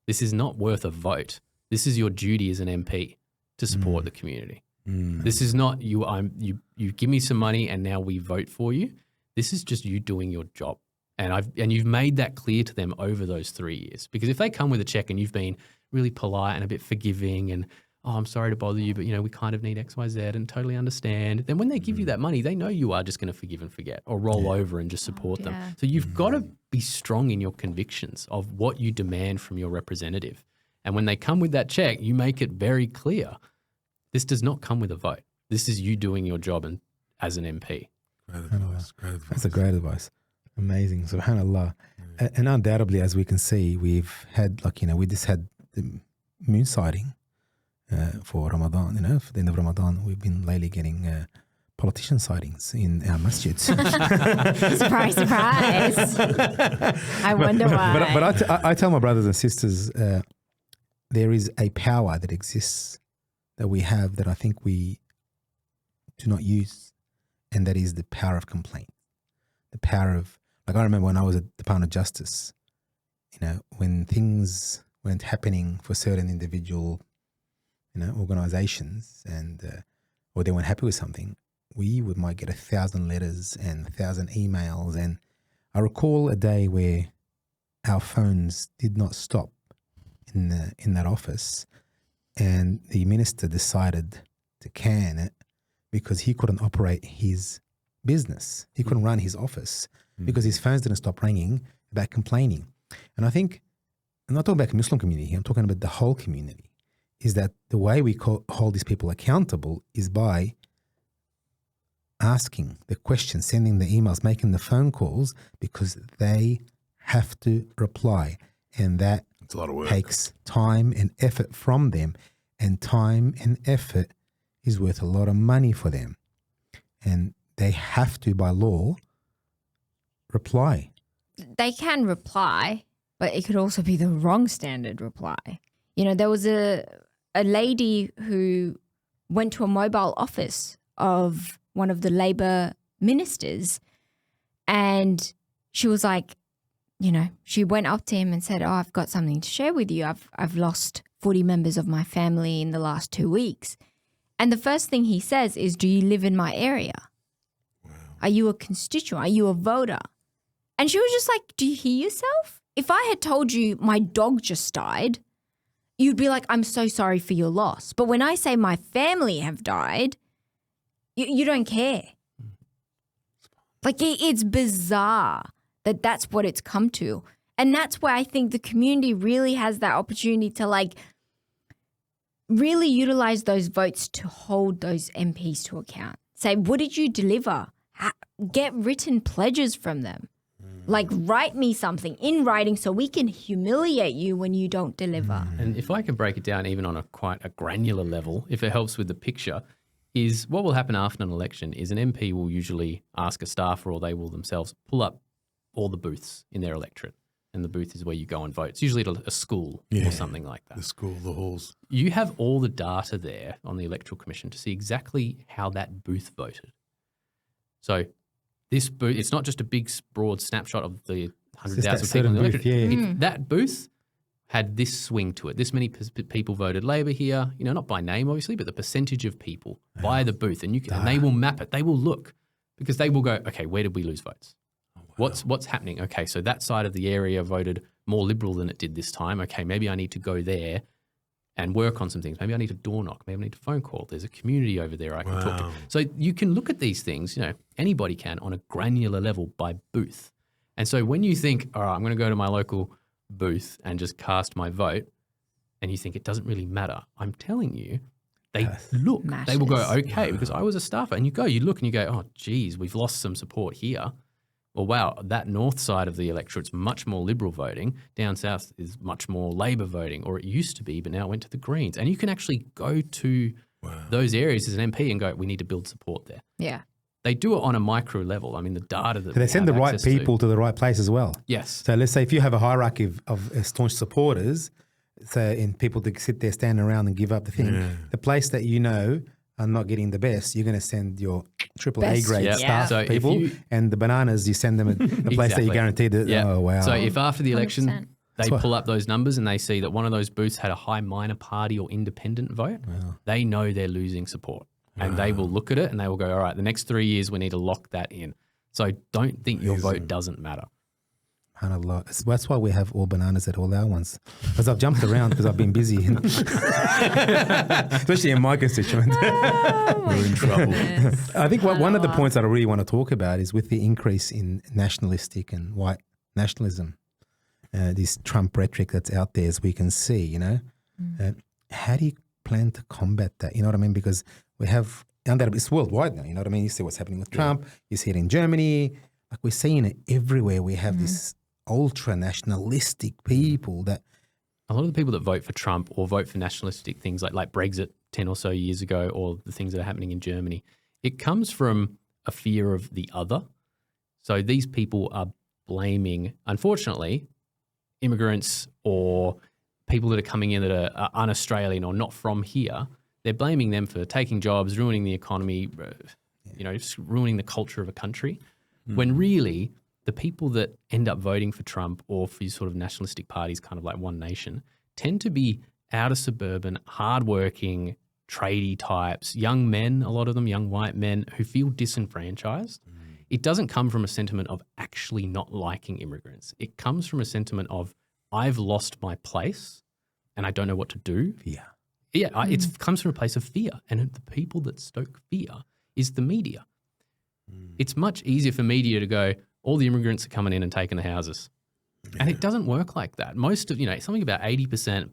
This is not worth a vote. This is your duty as an MP to support the community. This is not you give me some money and now we vote for you. This is just you doing your job. And you've made that clear to them over those 3 years. Because if they come with a check and you've been really polite and a bit forgiving and, oh, I'm sorry to bother you, but, you know, we kind of need X, Y, Z and totally understand. Then when they give you that money, they know you are just going to forgive and forget or roll over and just support them. So you've got to be strong in your convictions of what you demand from your representative. And when they come with that check, you make it very clear, this does not come with a vote. This is you doing your job as an MP. Great advice. Great advice. That's a great advice. Amazing. SubhanAllah. And undoubtedly, as we can see, we've had, like, you know, we just had the moon sighting for Ramadan. You know, for the end of Ramadan, we've been lately getting politician sightings in our masjids. Surprise, surprise. I wonder why. But I tell my brothers and sisters, there is a power that exists that we have that I think we do not use, and that is the power of complaint. The power of, like, I remember when I was at the Department of Justice, you know, when things weren't happening for certain individual, you know, organizations and, or they weren't happy with something, we might get 1,000 letters and 1,000 emails. And I recall a day where our phones did not stop in that office, and the minister decided to can it because he couldn't operate his business. He couldn't run his office because his phones didn't stop ringing about complaining. And I think, I'm not talking about the Muslim community here, I'm talking about the whole community, is that the way we hold these people accountable is by asking the questions, sending the emails, making the phone calls, because they have to reply. And that It's a lot of work. takes time and effort from them. And time and effort is worth a lot of money for them. And they have to, by law, reply. They can reply, but it could also be the wrong standard reply. You know, there was a lady who went to a mobile office of one of the Labor ministers, and she was like, you know, she went up to him and said, "Oh, I've got something to share with you. I've lost 40 members of my family in the last 2 weeks." And the first thing he says is, "Do you live in my area? Are you a constituent? Are you a voter?" And she was just like, "Do you hear yourself? If I had told you my dog just died, you'd be like, I'm so sorry for your loss. But when I say my family have died, you don't care." Like, it's bizarre that that's what it's come to. And that's where I think the community really has that opportunity to, like, really utilize those votes to hold those MPs to account. Say, what did you deliver? Get written pledges from them. Like, write me something in writing so we can humiliate you when you don't deliver. And if I can break it down even on a quite a granular level, if it helps with the picture, is what will happen after an election is an MP will usually ask a staffer, or they will themselves pull up all the booths in their electorate. And the booth is where you go and vote. It's usually at a school or something like that. The school, the halls. You have all the data there on the Electoral Commission to see exactly how that booth voted. So this booth, it's not just a big, broad snapshot of the 100,000 people in the electorate. That booth had this swing to it. This many people voted Labor here, you know, not by name, obviously, but the percentage of people by the booth. And and they will map it. They will look, because they will go, okay, where did we lose votes? What's happening? Okay, so that side of the area voted more Liberal than it did this time. Okay, maybe I need to go there and work on some things. Maybe I need to door knock. Maybe I need to phone call. There's a community over there I can talk to. So you can look at these things, you know, anybody can, on a granular level by booth. And so when you think, all right, I'm going to go to my local booth and just cast my vote, and you think it doesn't really matter, I'm telling you, they look. They will go, okay, because I was a staffer. And you look and you go, oh, geez, we've lost some support here. Or, wow, that north side of the electorate's much more Liberal voting. Down south is much more Labor voting, or it used to be, but now it went to the Greens. And you can actually go to those areas as an MP and go, we need to build support there. Yeah. They do it on a micro level. I mean, the data that They send the right people to the right place as well. Yes. So let's say if you have a hierarchy of staunch supporters, and people to sit there, stand around and give up the thing, the place that you know are not getting the best, you're going to send your triple A grade staff people, and the bananas, you send them a place that you guaranteed that, oh, wow. So if after the election 100%. they pull up those numbers and they see that one of those booths had a high minor party or independent vote, they know they're losing support. And they will look at it and they will go, all right, the next 3 years we need to lock that in. So don't think your vote doesn't matter. SubhanAllah. That's why we have all bananas at all our ones. Because I've jumped around because I've been busy. Especially in my constituent. We're in trouble. I think one of the points that I really want to talk about is with the increase in nationalistic and white nationalism, this Trump rhetoric that's out there, as we can see, you know. How do you plan to combat that? You know what I mean? Because we have, it's worldwide now, you know what I mean? You see what's happening with Trump. You see it in Germany. Like, we're seeing it everywhere. We have this ultra-nationalistic people that... A lot of the people that vote for Trump or vote for nationalistic things like Brexit 10 or so years ago, or the things that are happening in Germany, it comes from a fear of the other. So these people are blaming, unfortunately, immigrants or people that are coming in that are un-Australian or not from here. They're blaming them for taking jobs, ruining the economy, you know, just ruining the culture of a country. When really the people that end up voting for Trump or for these sort of nationalistic parties, kind of like One Nation, tend to be outer suburban, hardworking, tradie types, young men, a lot of them, young white men who feel disenfranchised. It doesn't come from a sentiment of actually not liking immigrants. It comes from a sentiment of, I've lost my place and I don't know what to do. Yeah. it comes from a place of fear. And the people that stoke fear is the media. It's much easier for media to go, all the immigrants are coming in and taking the houses. And it doesn't work like that. Most of, something about 80%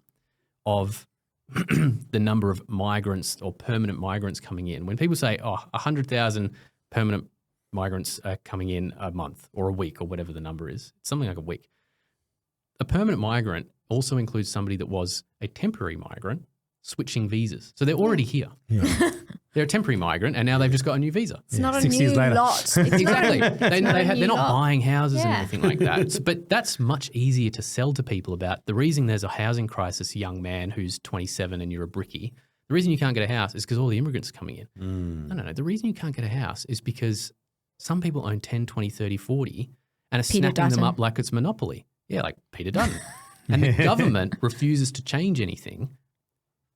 of the number of migrants or permanent migrants coming in. When people say, 100,000 permanent migrants are coming in a month or a week or whatever the number is, it's something like a week. A permanent migrant also includes somebody that was a temporary migrant switching visas. So they're already here. Yeah. They're a temporary migrant and now they've just got a new visa. It's not a 6 years new later. lot. Exactly. They're not buying houses and Yeah. anything like that. But that's much easier to sell to people about. The reason there's a housing crisis, young man who's 27 and you're a brickie, the reason you can't get a house is because all the immigrants are coming in. No. The reason you can't get a house is because some people own 10, 20, 30, 40 and are snapping them up like it's Monopoly. Yeah, like Peter Dutton. And the government refuses to change anything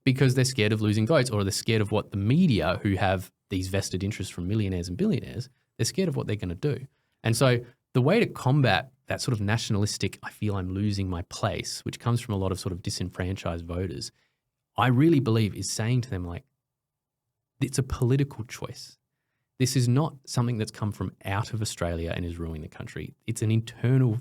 because they're scared of losing votes, or they're scared of what the media, who have these vested interests from millionaires and billionaires, they're scared of what they're going to do. And so the way to combat that sort of nationalistic, I feel I'm losing my place, which comes from a lot of sort of disenfranchised voters, I really believe is saying to them, like, it's a political choice. This is not something that's come from out of Australia and is ruining the country. It's an internal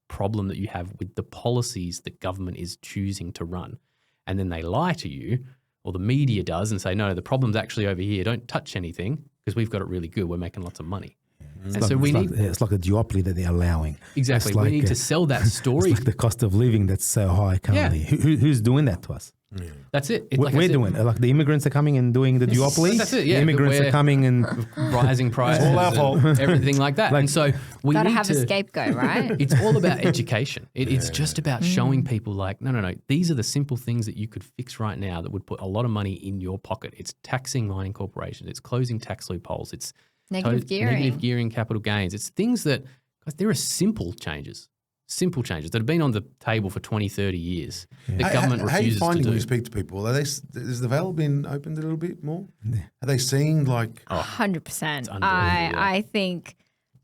problem that you have with the policies that government is choosing to run. And then they lie to you, or the media does, and say, no, the problem's actually over here. Don't touch anything because we've got it really good. We're making lots of money. It's like a duopoly that they're allowing. Exactly. We need to sell that story. It's like the cost of living that's so high currently. Who's doing that to us? Yeah. That's it. We're doing it. Like the immigrants are coming and doing the duopoly. That's it, yeah. The immigrants are coming and rising prices, all our fault. and everything like that. And so we Gotta need have to a scapegoat, right? It's all about education. It's just about showing people like, no. These are the simple things that you could fix right now that would put a lot of money in your pocket. It's taxing mining corporations. It's closing tax loopholes. It's Negative gearing, capital gains. It's things that, guys, there are simple changes that have been on the table for 20, 30 years. The government refuses to do. How are you finding when you speak to people? Has the veil been opened a little bit more? Yeah. Are they seeing like... 100%. I think...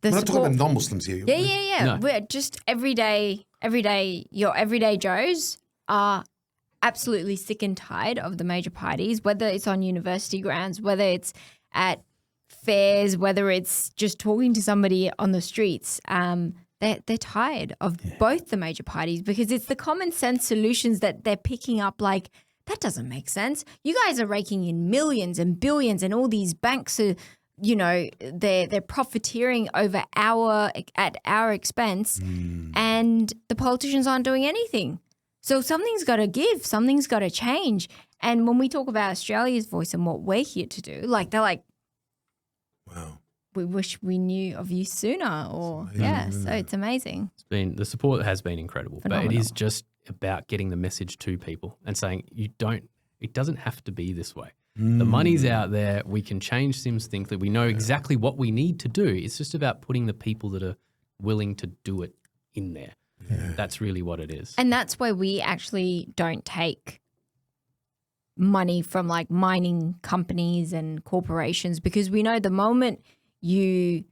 We're not talking about non-Muslims here. Yeah. No. We're just everyday, your everyday Joes are absolutely sick and tired of the major parties, whether it's on university grounds, whether it's at fairs, whether it's just talking to somebody on the streets. They're tired of both the major parties because it's the common sense solutions that they're picking up like, that doesn't make sense. You guys are raking in millions and billions and all these banks are, they're profiteering at our expense and the politicians aren't doing anything. So something's got to give, something's got to change. And when we talk about Australia's voice and what we're here to do, like they're like, wow. We wish we knew of you sooner, so it's amazing. The support has been incredible, Phenomenal. but it is just about getting the message to people and saying it doesn't have to be this way. The money's out there. We can change things. We know exactly what we need to do. It's just about putting the people that are willing to do it in there. Yeah. That's really what it is. And that's why we actually don't take money from like mining companies and corporations, because we know the moment you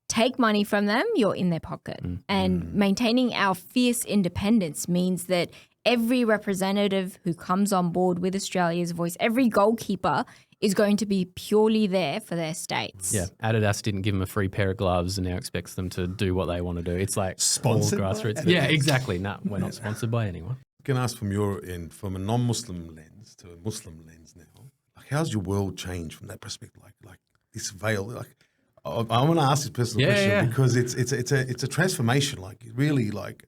take money from them, you're in their pocket. And maintaining our fierce independence means that every representative who comes on board with Australia's voice, every goalkeeper is going to be purely there for their states. Yeah, Adidas didn't give them a free pair of gloves and now expects them to do what they want to do. It's like sponsored all grassroots. Yeah, exactly. No, we're not sponsored by anyone. I can ask from your end, from a non-Muslim lens to a Muslim lens now, like how's your world changed from that perspective? Like this veil, like I want to ask this personal question because it's a transformation. Like really, like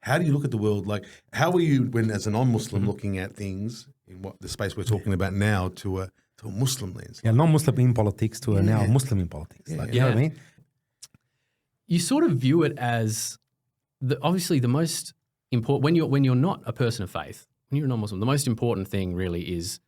how do you look at the world? Like how are you when as a non-Muslim looking at things in what the space we're talking about now to a Muslim lens? Yeah, non-Muslim in politics to a now Muslim in politics. You know what I mean? You sort of view it as obviously the most important when you're not a person of faith, when you're a non-Muslim, the most important thing really is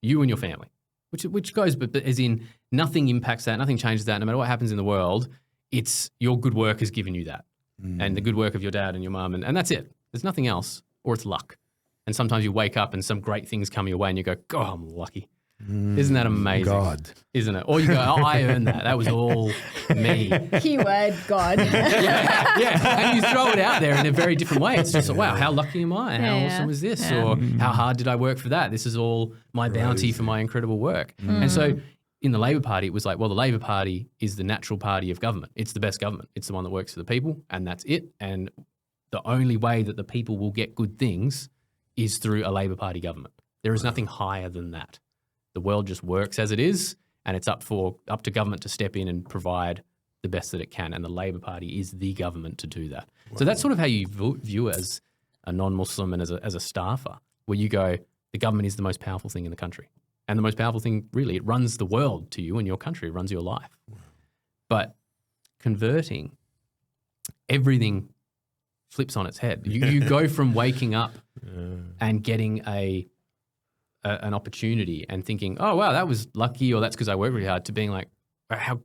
you and your family. Which goes, but as in nothing impacts that, nothing changes that. No matter what happens in the world, it's your good work has given you that, and the good work of your dad and your mum, and that's it. There's nothing else, or it's luck. And sometimes you wake up and some great things come your way, and you go, "God, I'm lucky." Isn't that amazing? God. Isn't it? Or you go, oh, I earned that. That was all me. Keyword God. Yeah. And you throw it out there in a very different way. It's just, wow, how lucky am I? How awesome is this? Or how hard did I work for that? This is all my bounty for my incredible work. And so in the Labor Party, it was like, well, the Labor Party is the natural party of government. It's the best government. It's the one that works for the people, and that's it. And the only way that the people will get good things is through a Labor Party government. There is nothing higher than that. The world just works as it is, and it's up to government to step in and provide the best that it can. And the Labor Party is the government to do that. Wow. So that's sort of how you view it as a non-Muslim and as a staffer, where you go, the government is the most powerful thing in the country. And the most powerful thing, really, it runs the world to you and your country. It runs your life. Wow. But converting, everything flips on its head. You go from waking up and getting an opportunity and thinking, oh, wow, that was lucky, or that's because I worked really hard, to being like, how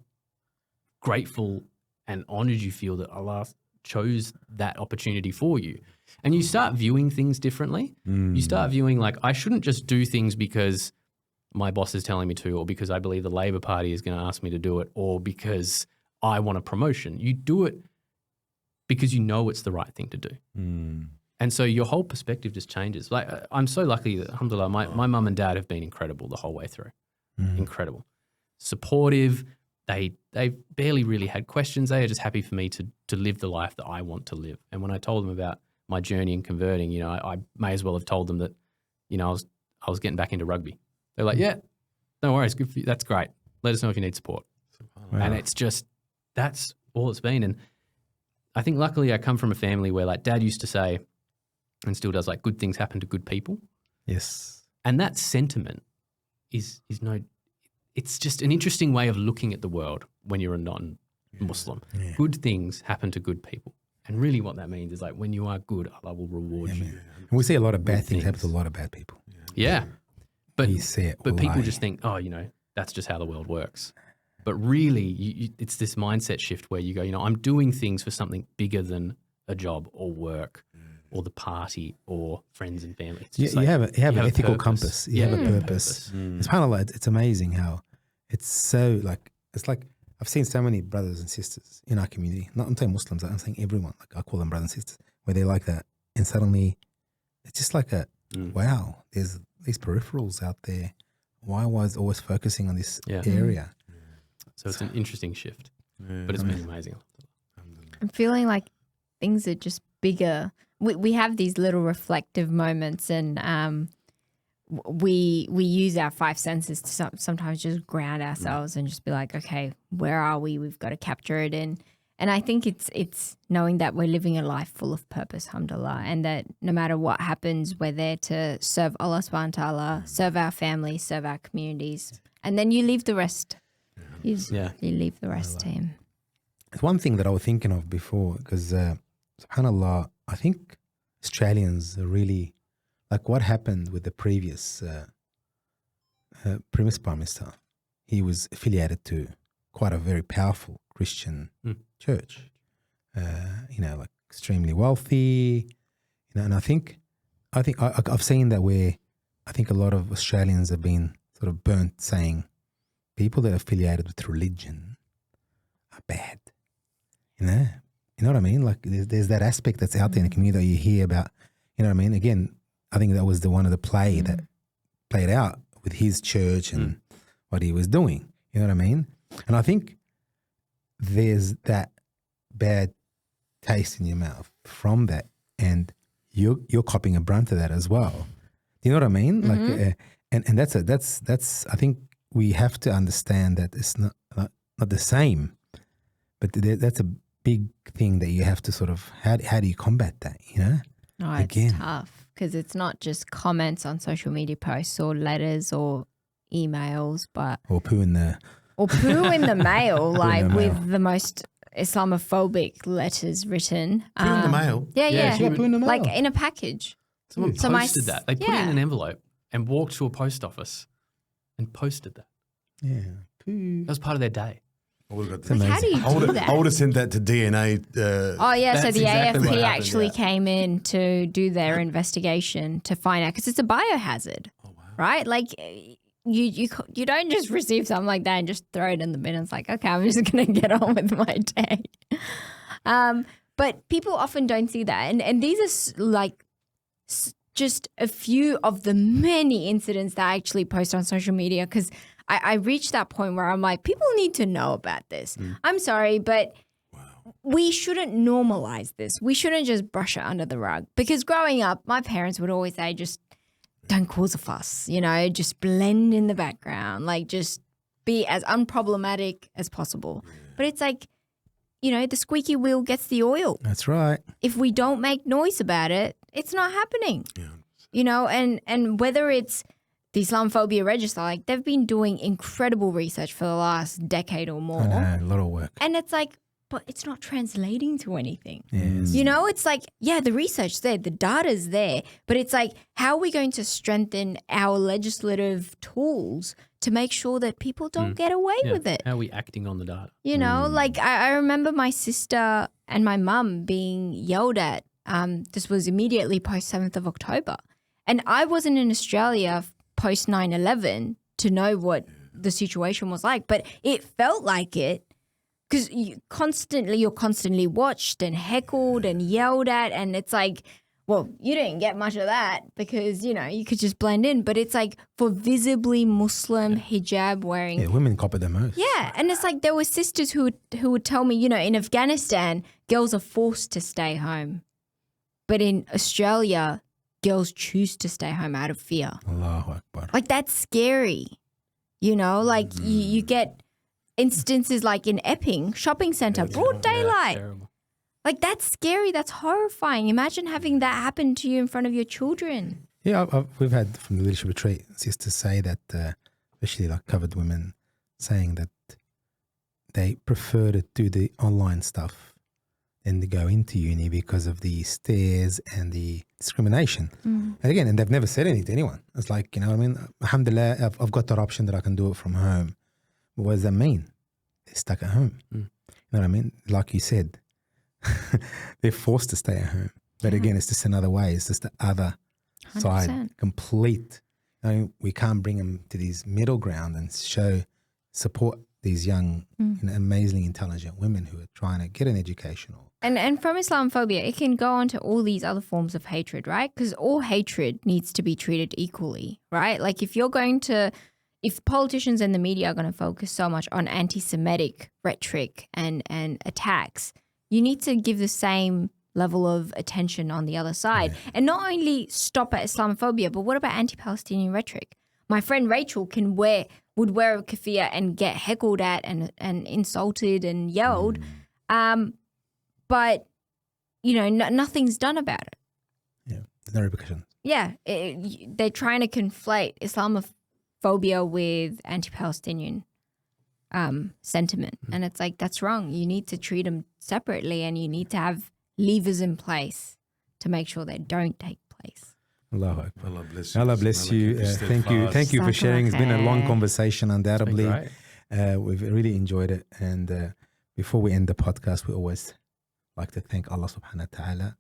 grateful and honored you feel that Allah chose that opportunity for you. And you start viewing things differently. You start viewing like, I shouldn't just do things because my boss is telling me to, or because I believe the Labor Party is going to ask me to do it, or because I want a promotion. You do it because you know it's the right thing to do. And so your whole perspective just changes. Like, I'm so lucky that, alhamdulillah, my mum and dad have been incredible the whole way through. Incredible. Supportive. They barely really had questions. They are just happy for me to live the life that I want to live. And when I told them about my journey in converting, you know, I may as well have told them that, you know, I was getting back into rugby. They're like, yeah, no worries. Good for you. That's great. Let us know if you need support. Wow. And it's just, that's all it's been. And I think luckily I come from a family where, like, Dad used to say, and still does, like, good things happen to good people. Yes. And that sentiment is it's just an interesting way of looking at the world when you're a non-Muslim. Yeah. Good things happen to good people. And really what that means is, like, when you are good, Allah will reward you. And we see a lot of bad things happen to a lot of bad people. Yeah. But people just think, oh, you know, that's just how the world works. But really, it's this mindset shift where you go, you know, I'm doing things for something bigger than a job or work or the party or friends and family. It's just you have an ethical compass. You have a purpose. SubhanAllah, it's amazing how it's so, like, it's like I've seen so many brothers and sisters in our community. I'm saying Muslims, I'm saying everyone. Like, I call them brothers and sisters, where they're like that. And suddenly it's just like wow, there's these peripherals out there. Why was always focusing on this area? So it's an interesting shift, but it's been amazing. I'm feeling like things are just bigger. We have these little reflective moments, and we use our five senses to sometimes just ground ourselves and just be like, okay, where are we? We've got to capture it in. And I think it's knowing that we're living a life full of purpose, alhamdulillah, and that no matter what happens, we're there to serve Allah subhanahu wa ta'ala, serve our family, serve our communities, and then you leave the rest. You leave the rest to Him. It's one thing that I was thinking of before, because subhanAllah, I think Australians are really, like, what happened with the previous Prime Minister. He was affiliated to quite a very powerful Christian church, you know, like extremely wealthy, you know, and I think I've seen that where I think a lot of Australians have been sort of burnt, saying people that are affiliated with religion are bad, you know what I mean? Like, there's that aspect that's out there in the community that you hear about, you know what I mean? Again, I think that was one of the play that played out with his church and what he was doing, you know what I mean? And I think there's that bad taste in your mouth from that, and you're copping a brunt of that as well. Do you know what I mean? Like, and that's I think we have to understand that it's not the same, but that's a big thing that you have to sort of, how do you combat that, you know? Oh, it's tough, because it's not just comments on social media posts or letters or emails, but or poo in the mail, like with the most Islamophobic letters written. Poo in the mail? Yeah. Poo in the mail. Like in a package. Someone posted that. They put it in an envelope and walked to a post office and posted that. Yeah. Poo. That was part of their day. How do you do that? I would have sent that to DNA. So the exactly AFP actually came in to do their investigation to find out, because it's a biohazard, right? Like, you don't just receive something like that and just throw it in the bin. It's like, okay, I'm just going to get on with my day. But people often don't see that. And these are just a few of the many incidents that I actually post on social media, because I reached that point where I'm like, people need to know about this. I'm sorry, but we shouldn't normalize this. We shouldn't just brush it under the rug. Because growing up, my parents would always say, just don't cause a fuss, just blend in the background, like just be as unproblematic as possible. But it's like, the squeaky wheel gets the oil. That's right. If we don't make noise about it, it's not happening. Yeah. And whether it's the Islamophobia Register, like they've been doing incredible research for the last decade or more. I know, a lot of work. And it's like, but it's not translating to anything. Yes. It's like, yeah, the research's there, the data's there, but it's like, how are we going to strengthen our legislative tools to make sure that people don't get away with it? How are we acting on the data? Like I remember my sister and my mum being yelled at. This was immediately post 7th of October. And I wasn't in Australia post 9/11 to know what the situation was like, but it felt like it. Because you're constantly watched and heckled and yelled at, and it's like, well, you didn't get much of that because, you could just blend in. But it's like for visibly Muslim hijab wearing. Yeah, women copy the most. Yeah, and it's like there were sisters who would tell me, in Afghanistan, girls are forced to stay home. But in Australia, girls choose to stay home out of fear. Allahu Akbar. Like that's scary, like you get instances like in Epping shopping centre, broad daylight. Like that's scary. That's horrifying. Imagine having that happen to you in front of your children. Yeah, we've had from the leadership retreat sisters say that, especially like covered women, saying that they prefer to do the online stuff than to go into uni because of the stares and the discrimination. And again, and they've never said anything to anyone. It's like, alhamdulillah, I've got that option that I can do it from home. But what does that mean? They're stuck at home. You know what I mean? Like you said, they're forced to stay at home. But again, it's just another way. It's just the other 100%. Side, complete. We can't bring them to these middle ground and support these young, amazingly intelligent women who are trying to get an education. And from Islamophobia, it can go on to all these other forms of hatred, right? Because all hatred needs to be treated equally, right? Like if politicians and the media are going to focus so much on anti-Semitic rhetoric and attacks, you need to give the same level of attention on the other side. And not only stop at Islamophobia, but what about anti-Palestinian rhetoric? My friend Rachel would wear a keffiyeh and get heckled at and insulted and yelled, but, nothing's done about it. Yeah, there's no repercussions. Yeah, they're trying to conflate Islamophobia with anti-Palestinian sentiment. And it's like, that's wrong. You need to treat them separately and you need to have levers in place to make sure they don't take place. Allah bless you. Allah bless you. Thank you for sharing. It's been a long conversation, undoubtedly. We've really enjoyed it. And before we end the podcast, we always like to thank Allah subhanahu wa ta'ala.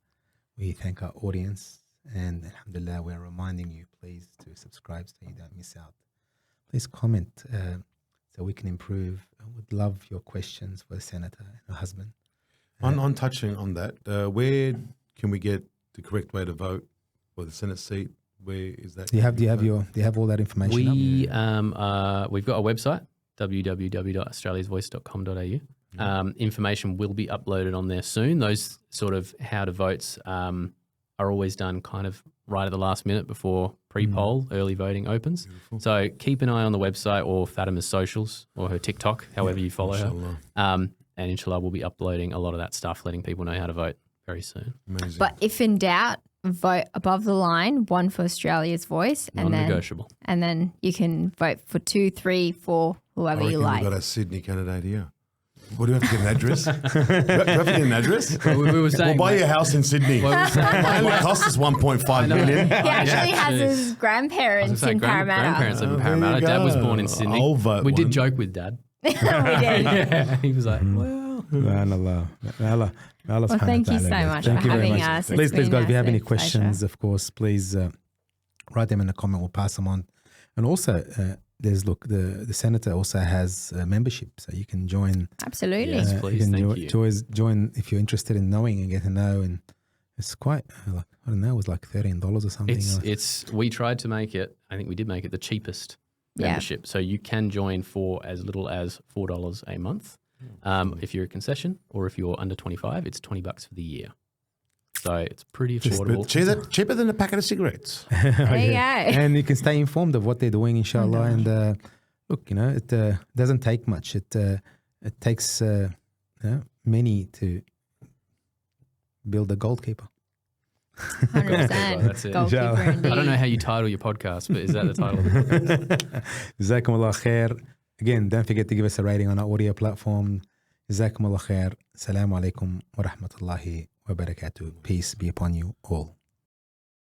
We thank our audience. And alhamdulillah, we're reminding you, please, to subscribe so you don't miss out. Please comment so we can improve. I would love your questions for the senator and her husband. On touching on that, where can we get the correct way to vote for the Senate seat? Where is that? Do you have all that information? We've got a website, www.australiasvoice.com.au. Information will be uploaded on there soon. Those sort of how to votes are always done kind of right at the last minute before pre-poll, early voting opens. Beautiful. So keep an eye on the website or Fatima's socials or her TikTok, however you follow her. And inshallah, we'll be uploading a lot of that stuff, letting people know how to vote very soon. Amazing. But if in doubt, vote above the line, 1 for Australia's Voice. Non-negotiable. And then you can vote for 2, 3, 4, whoever you like. We've got a Sydney candidate here. What, do you have to get an address? Do you have to get an address? We were saying, we'll buy you a house in Sydney. It only costs us 1.5 million. He actually has his grandparents in Parramatta. Grandparents live in Parramatta. Dad was born in Sydney. I'll vote we did one. joke with Dad. We did. Yeah, he was like, well. Allah, thank you so much for having us. Please, guys, if you have any questions, of course, please write them in the comment. We'll pass them on. And also, the senator also has a membership, so you can join. Absolutely. Yes, please. Thank you. Join if you're interested in knowing and get to know. And it's quite like, I don't know, it was like $13 or something. We tried to make it. I think we did make it the cheapest membership. So you can join for as little as $4 a month. If you're a concession, or if you're under 25, it's $20 for the year. So it's pretty affordable. Cheaper than a packet of cigarettes. There you go. And you can stay informed of what they're doing, inshallah. And look, it doesn't take much. It takes many to build a goalkeeper. 100%. That's it. Goalkeeper indeed. I don't know how you title your podcast, but is that the title of the podcast? Jazakumullah khair. Again, don't forget to give us a rating on our audio platform. Jazakumullah khair. Assalamu alaikum wa rahmatullahi wa barakatuh. Peace be upon you all.